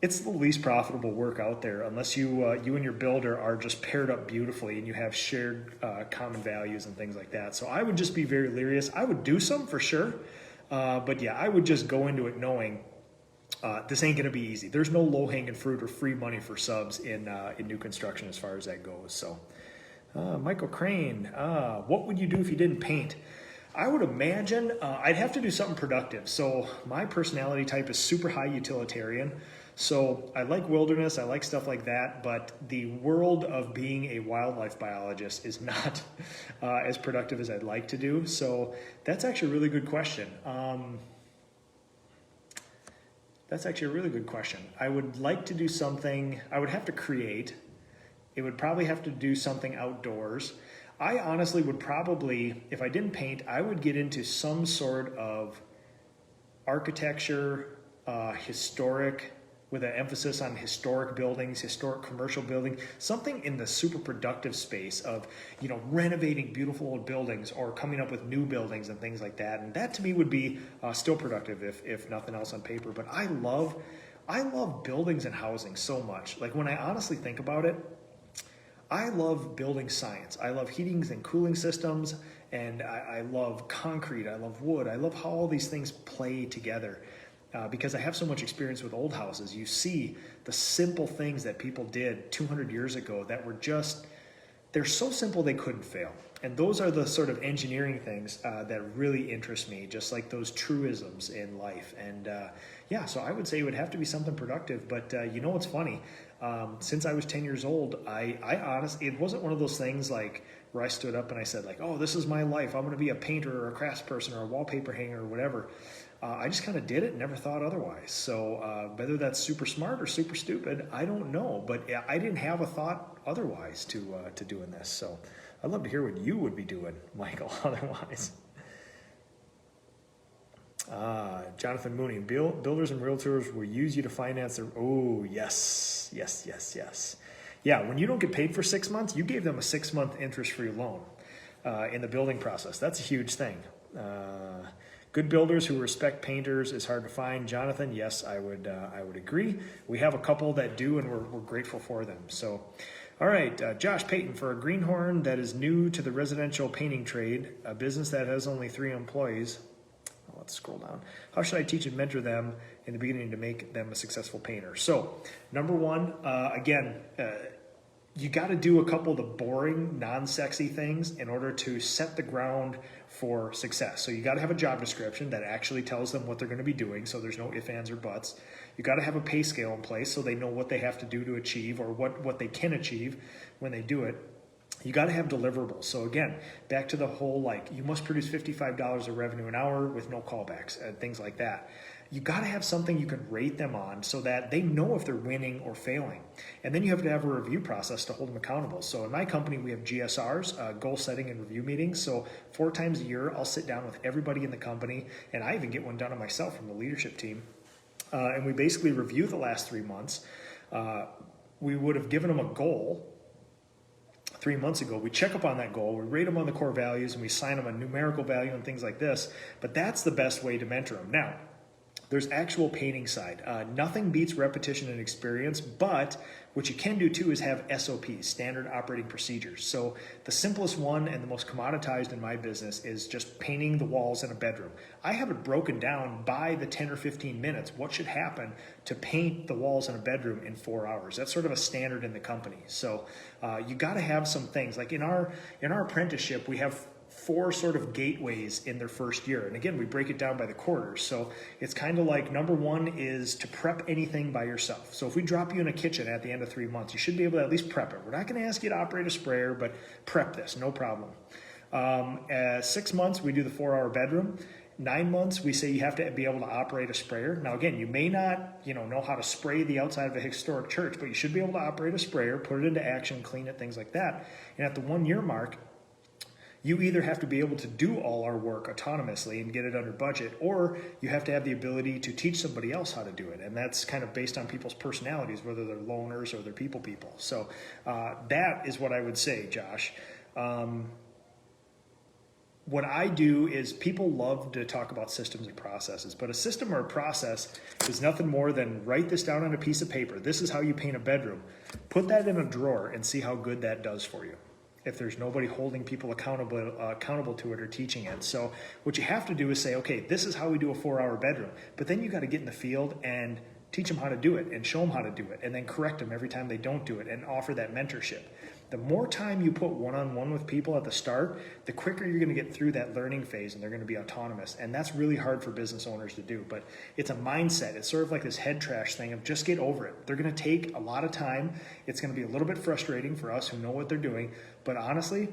It's the least profitable work out there unless you and your builder are just paired up beautifully and you have shared common values and things like that. So I would just be very leery. I would do some for sure, but yeah, I would just go into it knowing this ain't gonna be easy. There's no low-hanging fruit or free money for subs in new construction as far as that goes. So. Michael Crane, what would you do if you didn't paint? I would imagine I'd have to do something productive. So my personality type is super high utilitarian. So I like wilderness, I like stuff like that, but the world of being a wildlife biologist is not as productive as I'd like to do. So that's actually a really good question. I would like to do something, I would have to create. It would probably have to do something outdoors. I honestly would probably, if I didn't paint, I would get into some sort of architecture, historic, with an emphasis on historic buildings, historic commercial building, something in the super productive space of, renovating beautiful old buildings or coming up with new buildings and things like that. And that to me would be still productive if nothing else on paper. But I love buildings and housing so much. Like, when I honestly think about it, I love building science. I love heating and cooling systems, and I love concrete. I love wood. I love how all these things play together because I have so much experience with old houses. You see the simple things that people did 200 years ago that were they're so simple they couldn't fail. And those are the sort of engineering things that really interest me, just like those truisms in life. And so I would say it would have to be something productive. But what's funny? Since I was 10 years old, I honestly, it wasn't one of those things like where I stood up and I said like, this is my life. I'm going to be a painter or a craftsperson or a wallpaper hanger or whatever. I just kind of did it and never thought otherwise. So whether that's super smart or super stupid, I don't know. But I didn't have a thought otherwise to doing this. So I'd love to hear what you would be doing, Michael, otherwise. Jonathan Mooney, builders and realtors will use you to finance their, yes. Yeah, when you don't get paid for 6 months, you gave them a 6-month interest-free loan in the building process. That's a huge thing. Good builders who respect painters is hard to find. Jonathan, yes, I would agree. We have a couple that do, and we're grateful for them. So, all right, Josh Payton, for a greenhorn that is new to the residential painting trade, a business that has only 3 employees. Let's scroll down. How should I teach and mentor them in the beginning to make them a successful painter? So, number one, you got to do a couple of the boring, non-sexy things in order to set the ground for success. So you got to have a job description that actually tells them what they're going to be doing, so there's no ifs, ands, or buts. You got to have a pay scale in place so they know what they have to do to achieve or what they can achieve when they do it. You got to have deliverables. So again, back to the whole, you must produce $55 of revenue an hour with no callbacks and things like that. You got to have something you can rate them on so that they know if they're winning or failing. And then you have to have a review process to hold them accountable. So in my company, we have GSRs, goal setting and review meetings. So 4 times a year, I'll sit down with everybody in the company, and I even get one done on myself from the leadership team. And we basically review the last 3 months. We would have given them a goal 3 months ago. We check up on that goal, we rate them on the core values, and we assign them a numerical value and things like this. But that's the best way to mentor them. Now, there's actual painting side. Nothing beats repetition and experience, but what you can do too is have SOPs, standard operating procedures. So the simplest one and the most commoditized in my business is just painting the walls in a bedroom. I have it broken down by the 10 or 15 minutes. What should happen to paint the walls in a bedroom in 4 hours? That's sort of a standard in the company. So you got to have some things. Like in our apprenticeship, we have 4 sort of gateways in their first year. And again, we break it down by the quarters. So it's kind of like number 1 is to prep anything by yourself. So if we drop you in a kitchen at the end of 3 months, you should be able to at least prep it. We're not going to ask you to operate a sprayer, but prep this, no problem. 6 months, we do the 4-hour bedroom. 9 months, we say you have to be able to operate a sprayer. Now again, you may not know how to spray the outside of a historic church, but you should be able to operate a sprayer, put it into action, clean it, things like that. And at the 1 year mark, You either have to be able to do all our work autonomously and get it under budget, or you have to have the ability to teach somebody else how to do it. And that's kind of based on people's personalities, whether they're loners or they're people. So that is what I would say, Josh. What I do is people love to talk about systems and processes, but a system or a process is nothing more than write this down on a piece of paper. This is how you paint a bedroom. Put that in a drawer and see how good that does for you, if there's nobody holding people accountable to it or teaching it. So what you have to do is say, okay, this is how we do a 4-hour bedroom, but then you got to get in the field and teach them how to do it and show them how to do it, and then correct them every time they don't do it and offer that mentorship. The more time you put one-on-one with people at the start, the quicker you're going to get through that learning phase and they're going to be autonomous. And that's really hard for business owners to do, but it's a mindset. It's sort of like this head trash thing of just get over it. They're going to take a lot of time. It's going to be a little bit frustrating for us who know what they're doing, but honestly,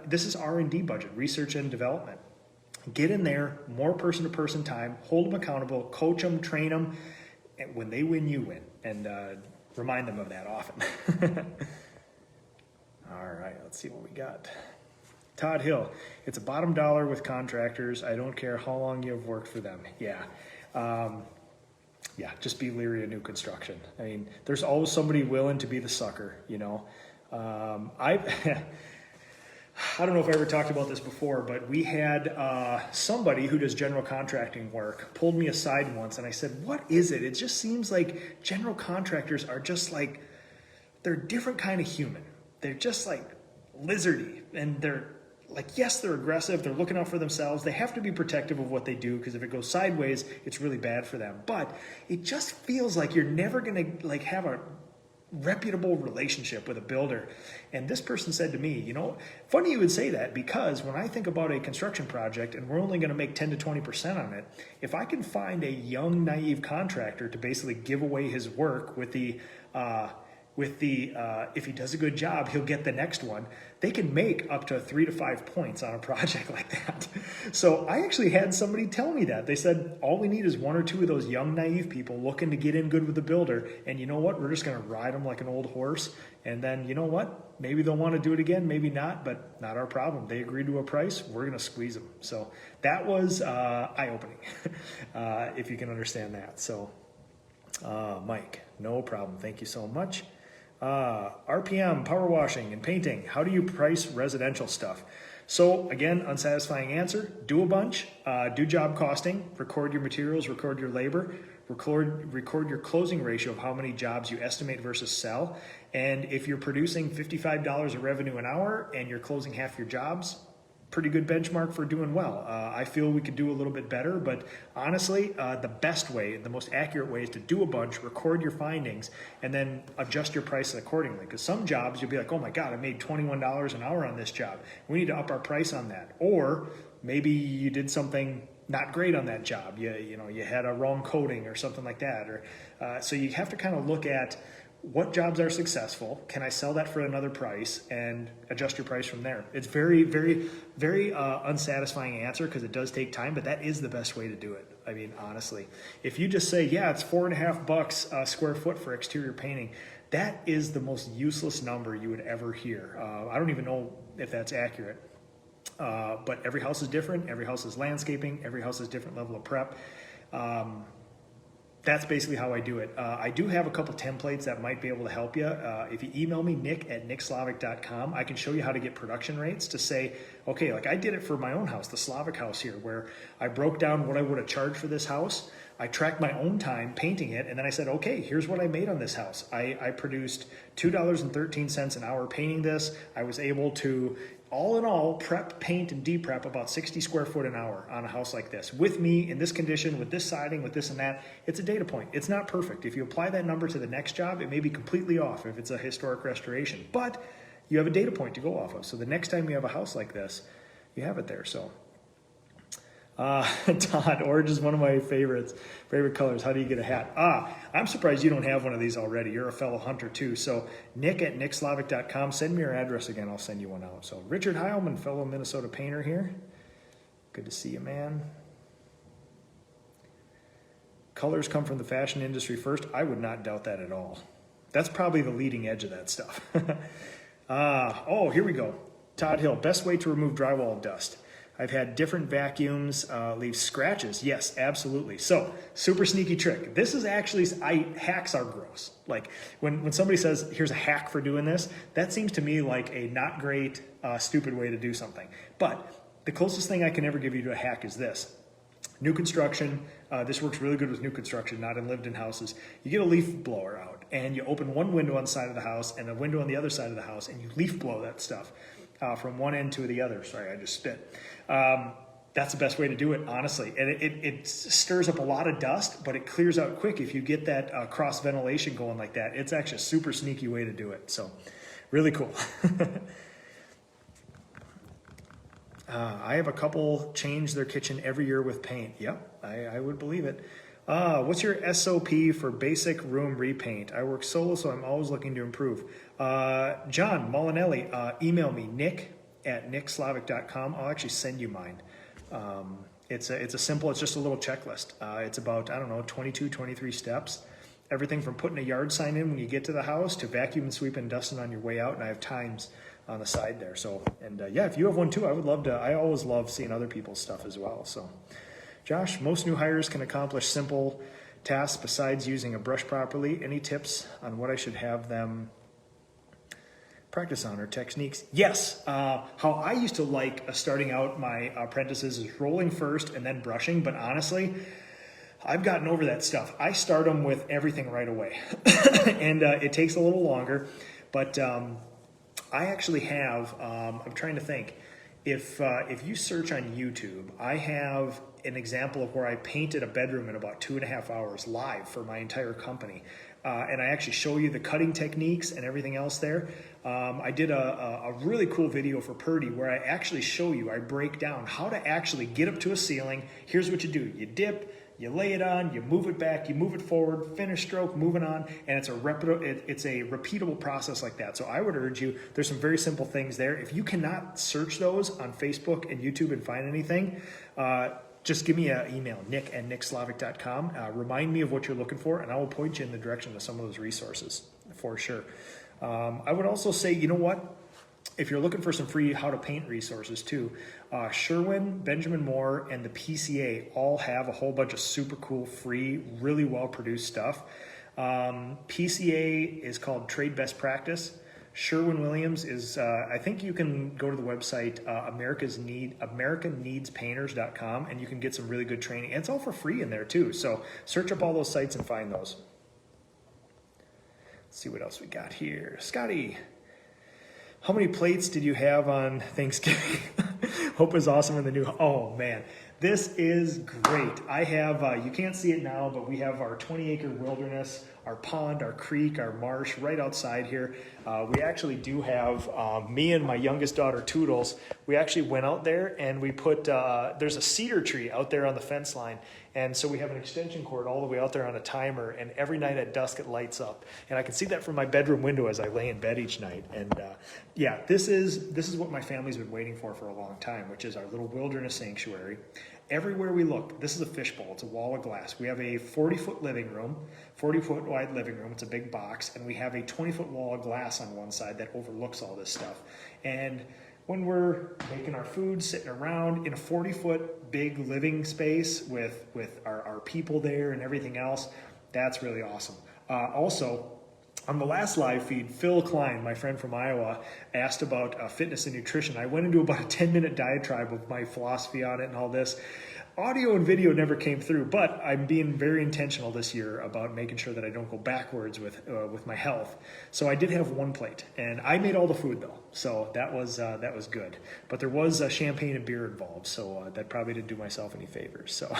this is R&D budget, research and development. Get in there, more person-to-person time, hold them accountable, coach them, train them, and when they win, you win. And remind them of that often. All right, let's see what we got. Todd Hill, it's a bottom dollar with contractors. I don't care how long you've worked for them. Yeah. Just be leery of new construction. I mean, there's always somebody willing to be the sucker, you know. I don't know if I ever talked about this before, but we had somebody who does general contracting work pulled me aside once, and I said, what is it? It just seems like general contractors are just like, they're a different kind of human. They're just like lizardy, and they're like, yes, they're aggressive. They're looking out for themselves. They have to be protective of what they do, because if it goes sideways, it's really bad for them. But it just feels like you're never going to like have a reputable relationship with a builder. And this person said to me, you know, funny you would say that, because when I think about a construction project and we're only going to make 10 to 20% on it, if I can find a young, naive contractor to basically give away his work with the if he does a good job, he'll get the next one, they can make up to 3 to 5 points on a project like that. So I actually had somebody tell me that. They said, all we need is 1 or 2 of those young, naive people looking to get in good with the builder. And you know what? We're just going to ride them like an old horse. And then, you know what? Maybe they'll want to do it again, maybe not, but not our problem. They agreed to a price, we're going to squeeze them. So that was eye-opening, if you can understand that. So Mike, no problem. Thank you so much. RPM, power washing and painting. How do you price residential stuff? So again, unsatisfying answer, do a bunch, do job costing, record your materials, record your labor, record your closing ratio of how many jobs you estimate versus sell. And if you're producing $55 of revenue an hour and you're closing half your jobs, pretty good benchmark for doing well. I feel we could do a little bit better, but honestly, the best way, the most accurate way is to do a bunch, record your findings, and then adjust your price accordingly. Because some jobs you'll be like, oh my God, I made $21 an hour on this job. We need to up our price on that. Or maybe you did something not great on that job. You had a wrong coating or something like that. Or so you have to kind of look at what jobs are successful, can I sell that for another price, and adjust your price from there. It's very, very, very unsatisfying answer, because it does take time, but that is the best way to do it. I mean, honestly, if you just say, yeah, it's $4.50 a square foot for exterior painting, that is the most useless number you would ever hear. I don't even know if that's accurate, but every house is different. Every house is landscaping. Every house is different level of prep. That's basically how I do it. I do have a couple templates that might be able to help you. If you email me, nick@nickslavic.com, I can show you how to get production rates to say, okay, like I did it for my own house, the Slavic house here, where I broke down what I would have charged for this house. I tracked my own time painting it, and then I said, okay, here's what I made on this house. I produced $2.13 an hour painting this. I was able to, all in all, prep, paint, and de-prep about 60 square foot an hour on a house like this. With me, in this condition, with this siding, with this and that, it's a data point. It's not perfect. If you apply that number to the next job, it may be completely off if it's a historic restoration. But you have a data point to go off of. So the next time you have a house like this, you have it there. So Todd, orange is one of my favorite colors. How do you get a hat? I'm surprised you don't have one of these already. You're a fellow hunter too. So nick@nickslavic.com. Send me your address again. I'll send you one out. So Richard Heilman, fellow Minnesota painter here. Good to see you, man. Colors come from the fashion industry first. I would not doubt that at all. That's probably the leading edge of that stuff. Oh, here we go. Todd Hill, best way to remove drywall dust. I've had different vacuums leave scratches. Yes, absolutely. So, super sneaky trick. This is actually, hacks are gross. Like when somebody says, here's a hack for doing this, that seems to me like a not great, stupid way to do something. But the closest thing I can ever give you to a hack is this. New construction, this works really good with new construction, not in lived-in houses. You get a leaf blower out and you open one window on the side of the house and a window on the other side of the house, and you leaf blow that stuff from one end to the other. Sorry, I just spit. That's the best way to do it, honestly. And it stirs up a lot of dust, but it clears out quick if you get that cross ventilation going like that. It's actually a super sneaky way to do it. So really cool. I have a couple change their kitchen every year with paint. Yep, I would believe it. What's your SOP for basic room repaint? I work solo, so I'm always looking to improve. John Molinelli, email me, nick@nickslavic.com. I'll actually send you mine. It's just a little checklist. It's about, 22, 23 steps. Everything from putting a yard sign in when you get to the house to vacuum and sweeping and dusting on your way out, and I have times on the side there. So, and yeah, if you have one too, I would love to. I always love seeing other people's stuff as well. So, Josh, most new hires can accomplish simple tasks besides using a brush properly. Any tips on what I should have them practice on or techniques? Yes. How I used to like starting out my apprentices is rolling first and then brushing. But honestly, I've gotten over that stuff. I start them with everything right away. And it takes a little longer. But I actually have, I'm trying to think, if you search on YouTube, I have an example of where I painted a bedroom in about 2.5 hours live for my entire company. And I actually show you the cutting techniques and everything else there. I did a really cool video for Purdy where I actually show you, I break down how to actually get up to a ceiling. Here's what you do. You dip, you lay it on, you move it back, you move it forward, finish stroke, moving on, and it's a repeatable process like that. So I would urge you, there's some very simple things there. If you cannot search those on Facebook and YouTube and find anything, just give me an email, nick@nickslavic.com. Remind me of what you're looking for, and I will point you in the direction of some of those resources for sure. I would also say, you know what? If you're looking for some free how to paint resources too, Sherwin, Benjamin Moore, and the PCA all have a whole bunch of super cool, free, really well-produced stuff. PCA is called Trade Best Practice. Sherwin-Williams is, I think you can go to the website AmericanNeedsPainters.com, and you can get some really good training. And it's all for free in there too. So search up all those sites and find those. Let's see what else we got here. Scotty, how many plates did you have on Thanksgiving? Hope is awesome in the new. Oh man, this is great. I have, you can't see it now, but we have our 20-acre wilderness, our pond, our creek, our marsh right outside here. We actually do have, me and my youngest daughter Toodles, we actually went out there and we put, there's a cedar tree out there on the fence line. And so we have an extension cord all the way out there on a timer, and every night at dusk it lights up. And I can see that from my bedroom window as I lay in bed each night. And yeah, this is what my family's been waiting for a long time, which is our little wilderness sanctuary. Everywhere we look, this is a fishbowl. It's a wall of glass. We have a 40-foot living room, 40-foot wide living room. It's a big box. And we have a 20-foot wall of glass on one side that overlooks all this stuff. And when we're making our food, sitting around in a 40-foot big living space with our people there and everything else, that's really awesome. Also, on the last live feed, Phil Klein, my friend from Iowa, asked about fitness and nutrition. I went into about a 10-minute diatribe of my philosophy on it and all this. Audio and video never came through, but I'm being very intentional this year about making sure that I don't go backwards with my health. So I did have one plate, and I made all the food though, so that was good. But there was champagne and beer involved, so that probably didn't do myself any favors. So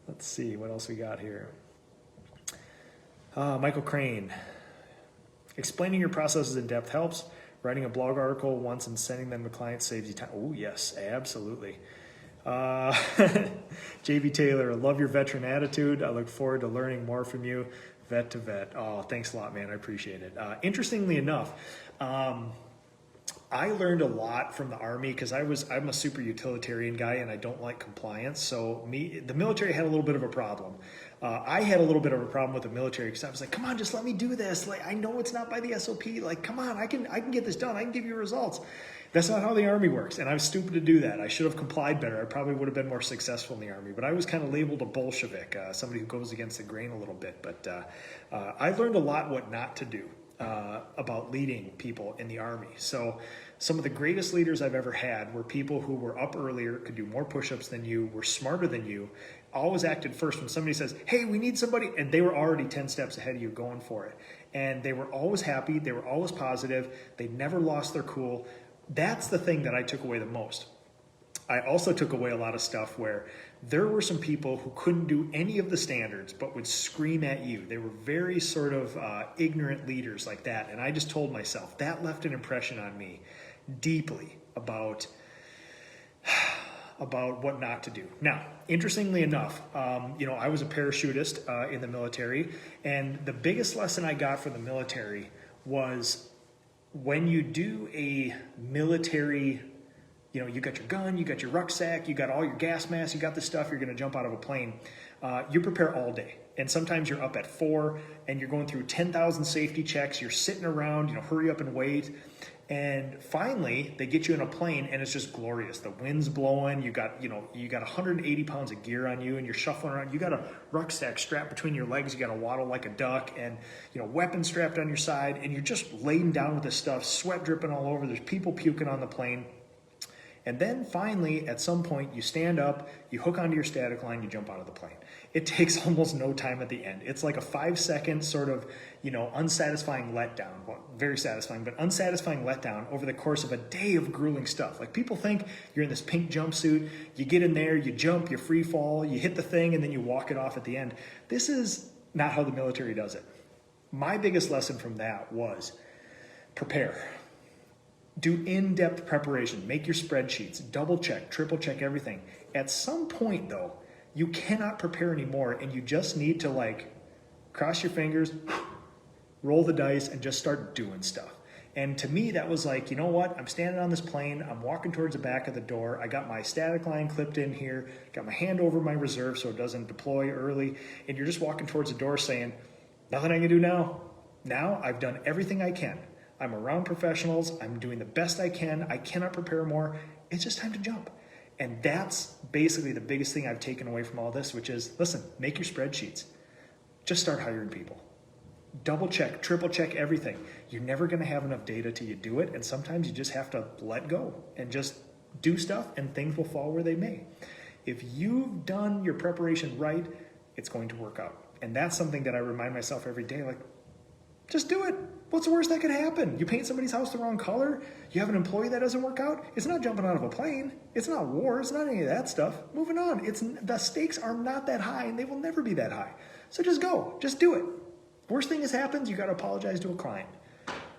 let's see what else we got here. Michael Crane, explaining your processes in depth helps. Writing a blog article once and sending them to clients saves you time. Oh yes, absolutely. JV Taylor, love your veteran attitude. I look forward to learning more from you, vet to vet. Oh, thanks a lot, man. I appreciate it. Interestingly enough, I learned a lot from the Army because I'm a super utilitarian guy and I don't like compliance. So the military had a little bit of a problem. I had a little bit of a problem with the military because I was like, come on, just let me do this. Like, I know it's not by the SOP. Like, come on, I can get this done. I can give you results. That's not how the Army works. And I was stupid to do that. I should have complied better. I probably would have been more successful in the Army, but I was kind of labeled a Bolshevik, somebody who goes against the grain a little bit. But I learned a lot what not to do about leading people in the Army. So some of the greatest leaders I've ever had were people who were up earlier, could do more push-ups than you, were smarter than you, always acted first. When somebody says, hey, we need somebody, and they were already 10 steps ahead of you going for it. And they were always happy. They were always positive. They never lost their cool. That's the thing that I took away the most. I also took away a lot of stuff where there were some people who couldn't do any of the standards but would scream at you. They were very sort of ignorant leaders like that. And I just told myself that left an impression on me deeply about what not to do. Now, interestingly enough, I was a parachutist in the military, and the biggest lesson I got from the military was when you do a military, you got your gun, you got your rucksack, you got all your gas masks, you got the stuff, you're going to jump out of a plane. You prepare all day. And sometimes you're up at 4 and you're going through 10,000 safety checks. You're sitting around, hurry up and wait. And finally, they get you in a plane and it's just glorious. The wind's blowing. You got 180 pounds of gear on you and you're shuffling around. You got a rucksack strapped between your legs. You got to waddle like a duck and, weapons strapped on your side. And you're just laden down with this stuff, sweat dripping all over. There's people puking on the plane. And then finally, at some point, you stand up, you hook onto your static line, you jump out of the plane. It takes almost no time at the end. It's like a 5-second sort of, unsatisfying letdown. Well, very satisfying, but unsatisfying letdown over the course of a day of grueling stuff. Like people think you're in this pink jumpsuit, you get in there, you jump, you free fall, you hit the thing, and then you walk it off at the end. This is not how the military does it. My biggest lesson from that was prepare. Do in-depth preparation, make your spreadsheets, double check, triple check everything. At some point though, you cannot prepare anymore and you just need to cross your fingers, roll the dice and just start doing stuff. And to me, that was like, you know what? I'm standing on this plane, I'm walking towards the back of the door, I got my static line clipped in here, got my hand over my reserve so it doesn't deploy early, and you're just walking towards the door saying, nothing I can do now. Now I've done everything I can. I'm around professionals. I'm doing the best I can. I cannot prepare more. It's just time to jump. And that's basically the biggest thing I've taken away from all this, which is, listen, make your spreadsheets. Just start hiring people. Double check, triple check everything. You're never going to have enough data till you do it. And sometimes you just have to let go and just do stuff and things will fall where they may. If you've done your preparation right, it's going to work out. And that's something that I remind myself every day, just do it. What's the worst that could happen? You paint somebody's house the wrong color? You have an employee that doesn't work out? It's not jumping out of a plane. It's not war. It's not any of that stuff. Moving on. The stakes are not that high and they will never be that high. So just go. Just do it. Worst thing has happened, you got to apologize to a client.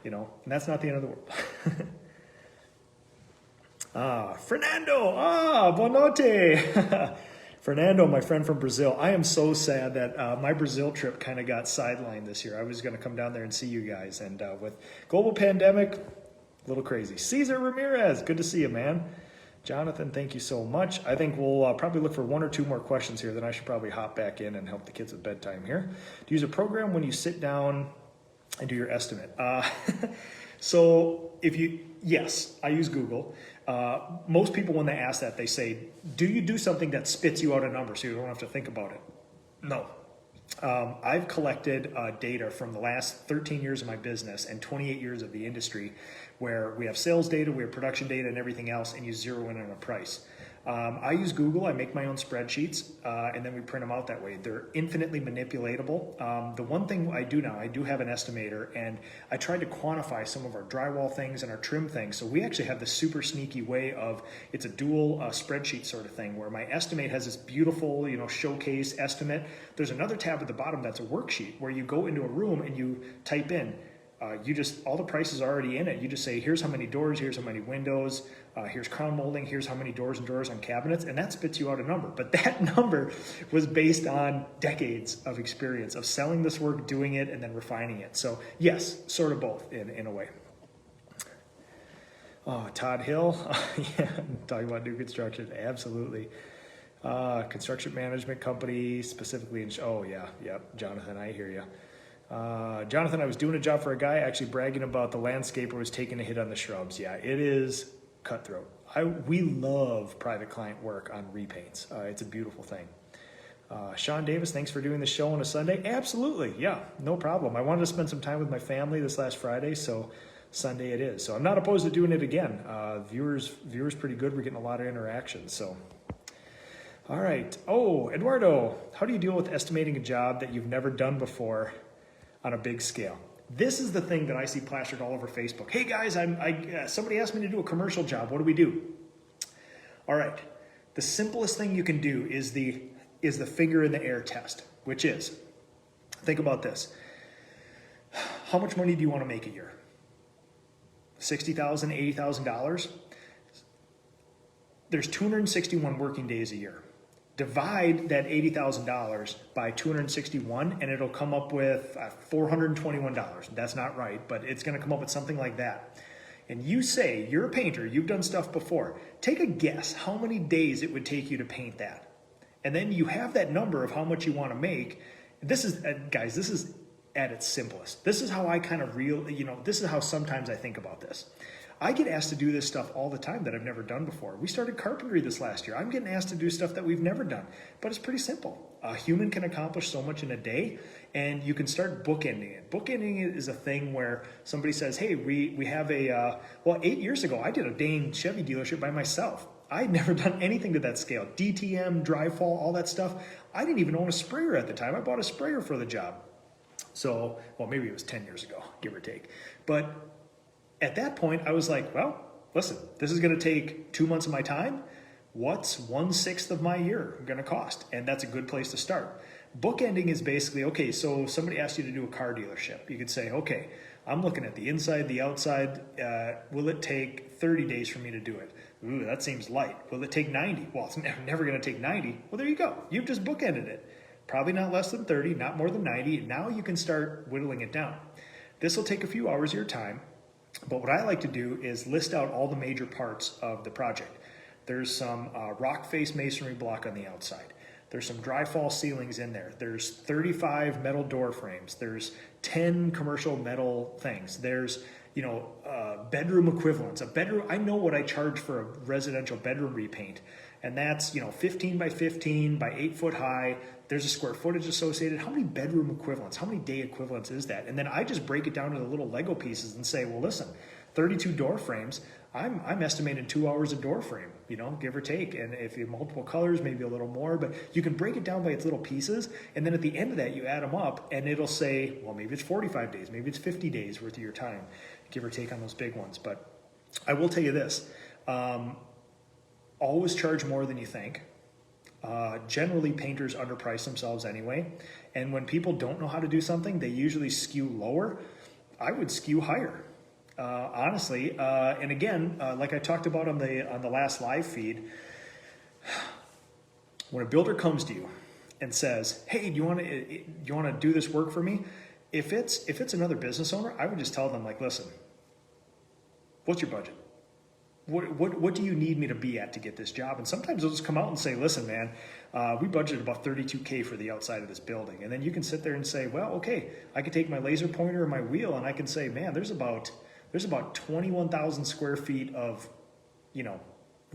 And that's not the end of the world. Fernando. Boa noite. Fernando, my friend from Brazil. I am so sad that my Brazil trip kind of got sidelined this year. I was going to come down there and see you guys. And with global pandemic, a little crazy. Cesar Ramirez, good to see you, man. Jonathan, thank you so much. I think we'll probably look for 1 or 2 more questions here. Then I should probably hop back in and help the kids with bedtime here. Do you use a program when you sit down and do your estimate? So yes, I use Google. Most people, when they ask that, they say, do you do something that spits you out a number so you don't have to think about it? No. I've collected data from the last 13 years of my business and 28 years of the industry where we have sales data, we have production data and everything else, and you zero in on a price. I use Google, I make my own spreadsheets, and then we print them out that way. They're infinitely manipulatable. The one thing I do now, I do have an estimator, and I tried to quantify some of our drywall things and our trim things. So we actually have this super sneaky way of, it's a dual spreadsheet sort of thing where my estimate has this beautiful, showcase estimate. There's another tab at the bottom that's a worksheet where you go into a room and you type in, all the prices are already in it. You just say, here's how many doors, here's how many windows, here's crown molding, here's how many doors and drawers on cabinets, and that spits you out a number. But that number was based on decades of experience of selling this work, doing it, and then refining it. So yes, sort of both in a way. Oh, Todd Hill. Yeah, talking about new construction. Absolutely. Construction management company, specifically in, oh yeah, yep, Jonathan, I hear you. Jonathan, I was doing a job for a guy actually bragging about the landscaper was taking a hit on the shrubs. Yeah, it is cutthroat. We love private client work on repaints. It's a beautiful thing. Sean Davis, thanks for doing the show on a Sunday. Absolutely, yeah, no problem. I wanted to spend some time with my family this last Friday, so Sunday it is. So I'm not opposed to doing it again. Viewers pretty good. We're getting a lot of interaction, so. All right. Oh, Eduardo, how do you deal with estimating a job that you've never done before on a big scale? This is the thing that I see plastered all over Facebook. Hey guys, somebody asked me to do a commercial job. What do we do? All right. The simplest thing you can do is the finger in the air test, which is, think about this. How much money do you want to make a year? $60,000, $80,000? There's 261 working days a year. Divide that $80,000 by 261 and it'll come up with $421. That's not right, but it's gonna come up with something like that. And you say, you're a painter, you've done stuff before. Take a guess how many days it would take you to paint that. And then you have that number of how much you wanna make. This is, guys, this is at its simplest. This is how I kind of this is how sometimes I think about this. I get asked to do this stuff all the time that I've never done before. We started carpentry this last year. I'm getting asked to do stuff that we've never done, but it's pretty simple. A human can accomplish so much in a day, and you can start bookending it. Bookending is a thing where somebody says, hey, we have well, 8 years ago, I did a dang Chevy dealership by myself. I'd never done anything to that scale. DTM, Drywall, all that stuff. I didn't even own a sprayer at the time. I bought a sprayer for the job. So, well, maybe it was 10 years ago, give or take. But at that point, I was like, well, listen, this is going to take 2 months of my time. What's 1/6 of my year going to cost? And that's a good place to start. Bookending is basically, okay, so somebody asked you to do a car dealership. You could say, okay, I'm looking at the inside, the outside. Will it take 30 days for me to do it? Ooh, that seems light. Will it take 90? Well, it's never going to take 90. Well, there you go. You've just bookended it. Probably not less than 30, not more than 90. Now you can start whittling it down. This will take a few hours of your time. But what I like to do is list out all the major parts of the project. There's some rock face masonry block on the outside. There's some drywall ceilings in there. There's 35 metal door frames. There's 10 commercial metal things. There's, bedroom equivalents. A bedroom, I know what I charge for a residential bedroom repaint. And that's, 15 by 15 by 8 foot high. There's a square footage associated. How many bedroom equivalents, how many day equivalents is that? And then I just break it down to the little Lego pieces and say, well, listen, 32 door frames, I'm estimating 2 hours a door frame, give or take. And if you have multiple colors, maybe a little more, but you can break it down by its little pieces. And then at the end of that, you add them up and it'll say, well, maybe it's 45 days, maybe it's 50 days worth of your time, give or take on those big ones. But I will tell you this, always charge more than you think. Generally, painters underprice themselves anyway. And when people don't know how to do something, they usually skew lower. I would skew higher, honestly. And again, like I talked about on the last live feed, when a builder comes to you and says, "Hey, do you want to do this work for me?" If it's another business owner, I would just tell them, like, listen, what's your budget? What do you need me to be at to get this job? And sometimes they'll just come out and say, listen, man, we budgeted about $32K for the outside of this building. And then you can sit there and say, well, okay, I can take my laser pointer or my wheel and I can say, man, there's about 21,000 square feet of,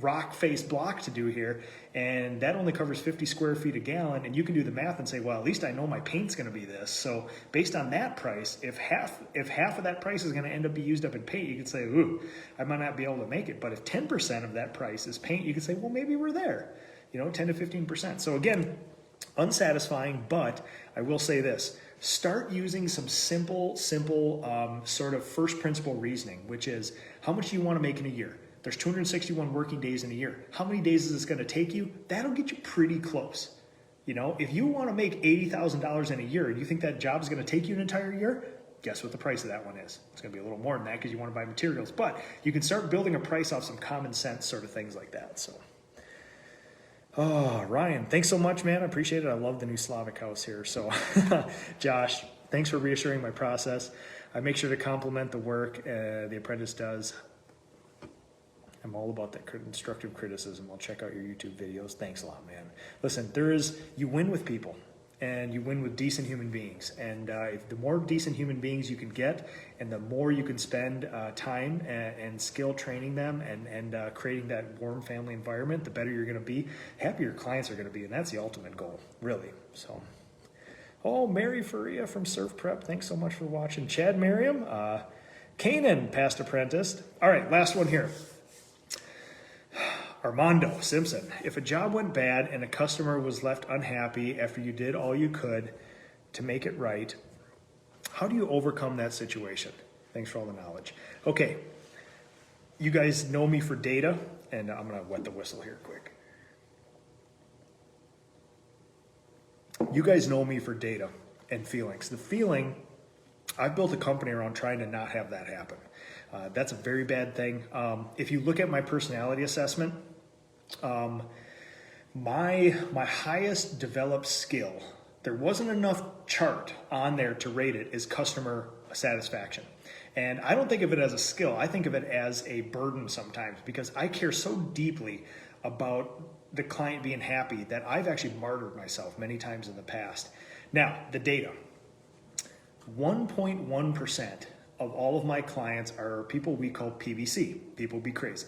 rock face block to do here. And that only covers 50 square feet a gallon. And you can do the math and say, well, at least I know my paint's going to be this. So based on that price, if half of that price is going to end up being used up in paint, you could say, ooh, I might not be able to make it. But if 10% of that price is paint, you could say, well, maybe we're there, 10 to 15%. So again, unsatisfying, but I will say this. Start using some simple sort of first principle reasoning, which is how much do you want to make in a year? There's 261 working days in a year. How many days is this going to take you? That'll get you pretty close. If you want to make $80,000 in a year and you think that job is going to take you an entire year, guess what the price of that one is? It's going to be a little more than that because you want to buy materials. But you can start building a price off some common sense sort of things like that. So, Ryan, thanks so much, man. I appreciate it. I love the new Slavic house here. So, Josh, thanks for reassuring my process. I make sure to compliment the work the apprentice does. I'm all about that constructive criticism. I'll check out your YouTube videos. Thanks a lot, man. Listen, you win with people, and you win with decent human beings. And if the more decent human beings you can get, and the more you can spend time and skill training them and creating that warm family environment, the better you're going to be, happier your clients are going to be. And that's the ultimate goal, really. So, oh, Mary Faria from Surf Prep, thanks so much for watching. Chad Merriam, Kanan, past apprentice. All right, last one here. Armando Simpson, if a job went bad and a customer was left unhappy after you did all you could to make it right, how do you overcome that situation? Thanks for all the knowledge. Okay, you guys know me for data, and I'm gonna wet the whistle here quick. You guys know me for data and feelings. The feeling, I've built a company around trying to not have that happen. That's a very bad thing. If you look at my personality assessment, my highest developed skill, there wasn't enough chart on there to rate it, is customer satisfaction. And I don't think of it as a skill. I think of it as a burden sometimes, because I care so deeply about the client being happy that I've actually martyred myself many times in the past. Now, the data. 1.1% of all of my clients are people we call PVC, people be crazy.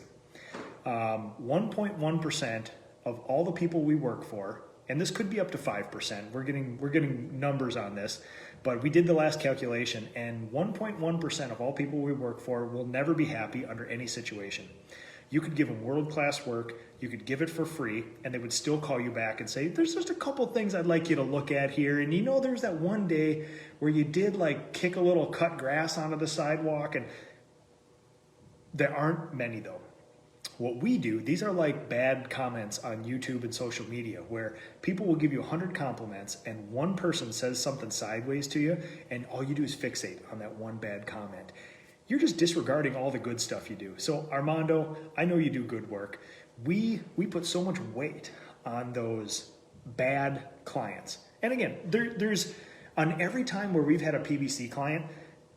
1.1% of all the people we work for, and this could be up to 5%, we're getting numbers on this, but we did the last calculation, and 1.1% of all people we work for will never be happy under any situation. You could give them world-class work, you could give it for free, and they would still call you back and say, there's just a couple things I'd like you to look at here. And there's that one day where you did like kick a little cut grass onto the sidewalk, and there aren't many though. What we do, these are like bad comments on YouTube and social media where people will give you 100 compliments and one person says something sideways to you, and all you do is fixate on that one bad comment. You're just disregarding all the good stuff you do. So Armando, I know you do good work. We put so much weight on those bad clients. And again, there's on every time where we've had a PVC client,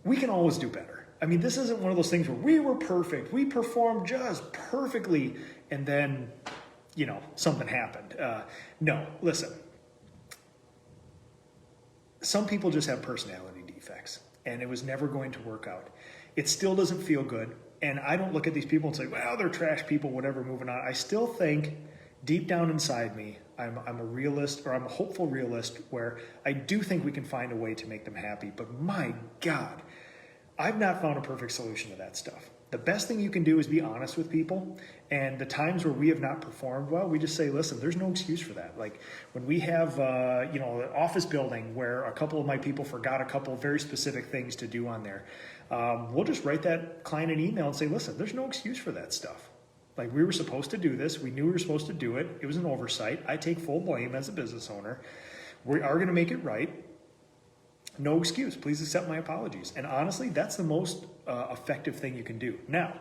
we can always do better. I mean, this isn't one of those things where we were perfect, we performed just perfectly, and then, something happened. No, listen. Some people just have personality defects, and it was never going to work out. It still doesn't feel good, and I don't look at these people and say, well, they're trash people, whatever, moving on. I still think, deep down inside me, I'm a realist, or I'm a hopeful realist, where I do think we can find a way to make them happy, but my God, I've not found a perfect solution to that stuff. The best thing you can do is be honest with people, and the times where we have not performed well, we just say, listen, there's no excuse for that. Like when we have, an office building where a couple of my people forgot a couple of very specific things to do on there, we'll just write that client an email and say, listen, there's no excuse for that stuff. Like we were supposed to do this. We knew we were supposed to do it. It was an oversight. I take full blame as a business owner. We are going to make it right. No excuse. Please accept my apologies. And honestly, that's the most effective thing you can do. Now,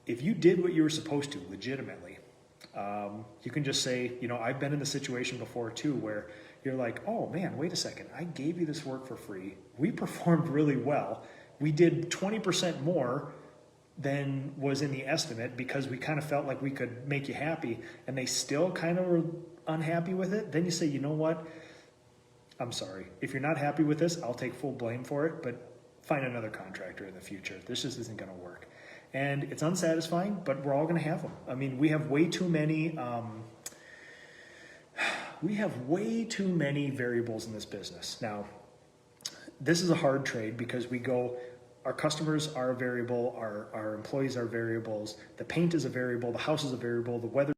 if you did what you were supposed to legitimately, you can just say, I've been in the situation before too, where you're like, oh man, wait a second. I gave you this work for free. We performed really well. We did 20% more than was in the estimate because we kind of felt like we could make you happy, and they still kind of were unhappy with it. Then you say, you know what? I'm sorry. If you're not happy with this, I'll take full blame for it, but find another contractor in the future. This just isn't going to work. And it's unsatisfying, but we're all going to have them. I mean, we have way too many variables in this business. Now, this is a hard trade because our customers are a variable, our employees are variables, the paint is a variable, the house is a variable, the weather,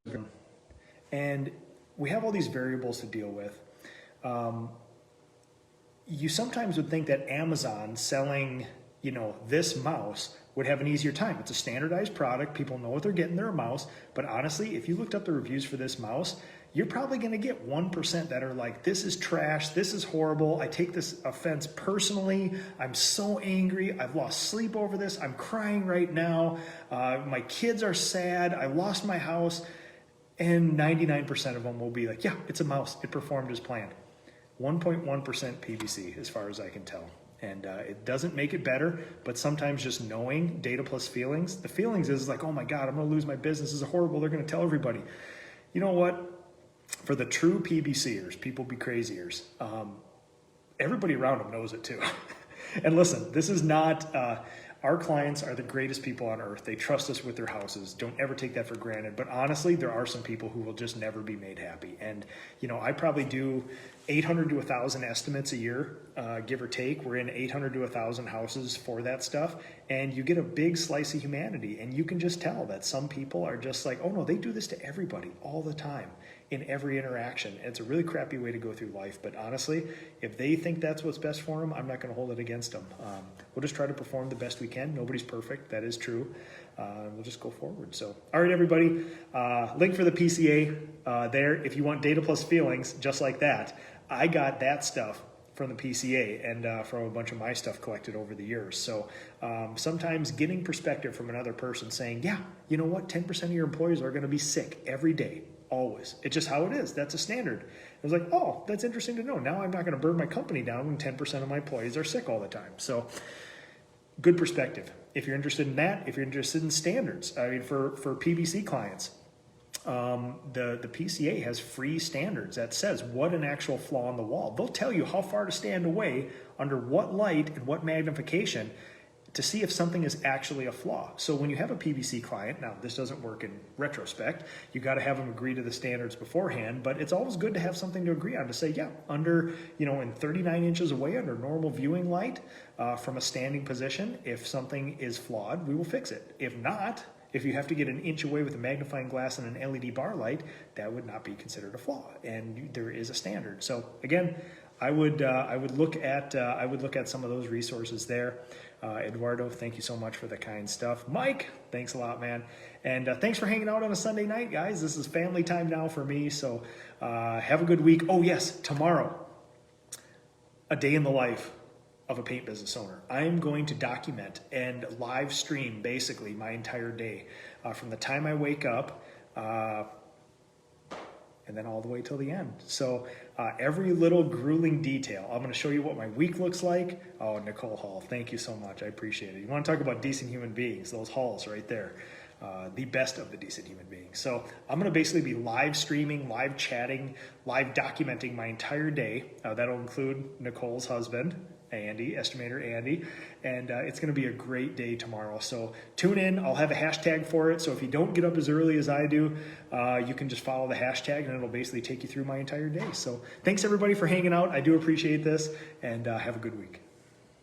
and we have all these variables to deal with. You sometimes would think that Amazon selling, this mouse would have an easier time. It's a standardized product. People know what they're getting, they're a mouse. But honestly, if you looked up the reviews for this mouse, you're probably going to get 1% that are like, this is trash, this is horrible, I take this offense personally, I'm so angry, I've lost sleep over this, I'm crying right now, my kids are sad, I lost my house. And 99% of them will be like, yeah, it's a mouse, it performed as planned. 1.1% PVC as far as I can tell. And it doesn't make it better, but sometimes just knowing data plus feelings, the feelings is like, oh my God, I'm gonna lose my business, this is horrible, they're gonna tell everybody. You know what? For the true PBCers, people be craziers, everybody around them knows it too. And listen, this is not, our clients are the greatest people on earth. They trust us with their houses. Don't ever take that for granted. But honestly, there are some people who will just never be made happy. And, you know, I probably do 800 to 1,000 estimates a year, give or take. We're in 800 to 1,000 houses for that stuff. And you get a big slice of humanity. And you can just tell that some people are just like, oh no, they do this to everybody all the time in every interaction. And it's a really crappy way to go through life. But honestly, if they think that's what's best for them, I'm not going to hold it against them. We'll just try to perform the best we can. Nobody's perfect. That is true. We'll just go forward. So, all right, everybody, link for the PCA there. If you want data plus feelings, just like that, I got that stuff from the PCA and from a bunch of my stuff collected over the years. So sometimes getting perspective from another person saying, yeah, you know what, 10% of your employees are going to be sick every day. Always. It's just how it is. That's a standard. I was like, oh, that's interesting to know. Now I'm not going to burn my company down when 10% of my employees are sick all the time. So good perspective. If you're interested in that, if you're interested in standards, I mean, for PBC clients, the PCA has free standards that says what an actual flaw in the wall. They'll tell you how far to stand away, under what light and what magnification, to see if something is actually a flaw. So when you have a PBC client, now this doesn't work in retrospect, you got to have them agree to the standards beforehand, but it's always good to have something to agree on to say, yeah, under, you know, in 39 inches away under normal viewing light from a standing position, if something is flawed, we will fix it. If not, if you have to get an inch away with a magnifying glass and an LED bar light, that would not be considered a flaw, and there is a standard. So again, I would look at some of those resources there. Eduardo, thank you so much for the kind stuff. Mike, thanks a lot, man. And thanks for hanging out on a Sunday night, guys. This is family time now for me, so have a good week. Oh yes, tomorrow, a day in the life of a paint business owner. I'm going to document and live stream basically my entire day from the time I wake up and then all the way till the end. So every little grueling detail. I'm gonna show you what my week looks like. Oh, Nicole Hall, thank you so much, I appreciate it. You wanna talk about decent human beings, those Halls right there. The best of the decent human beings. So I'm gonna basically be live streaming, live chatting, live documenting my entire day. That'll include Nicole's husband, Andy, estimator Andy, and it's going to be a great day tomorrow. So tune in. I'll have a hashtag for it. So if you don't get up as early as I do, you can just follow the hashtag and it'll basically take you through my entire day. So thanks everybody for hanging out. I do appreciate this, and have a good week.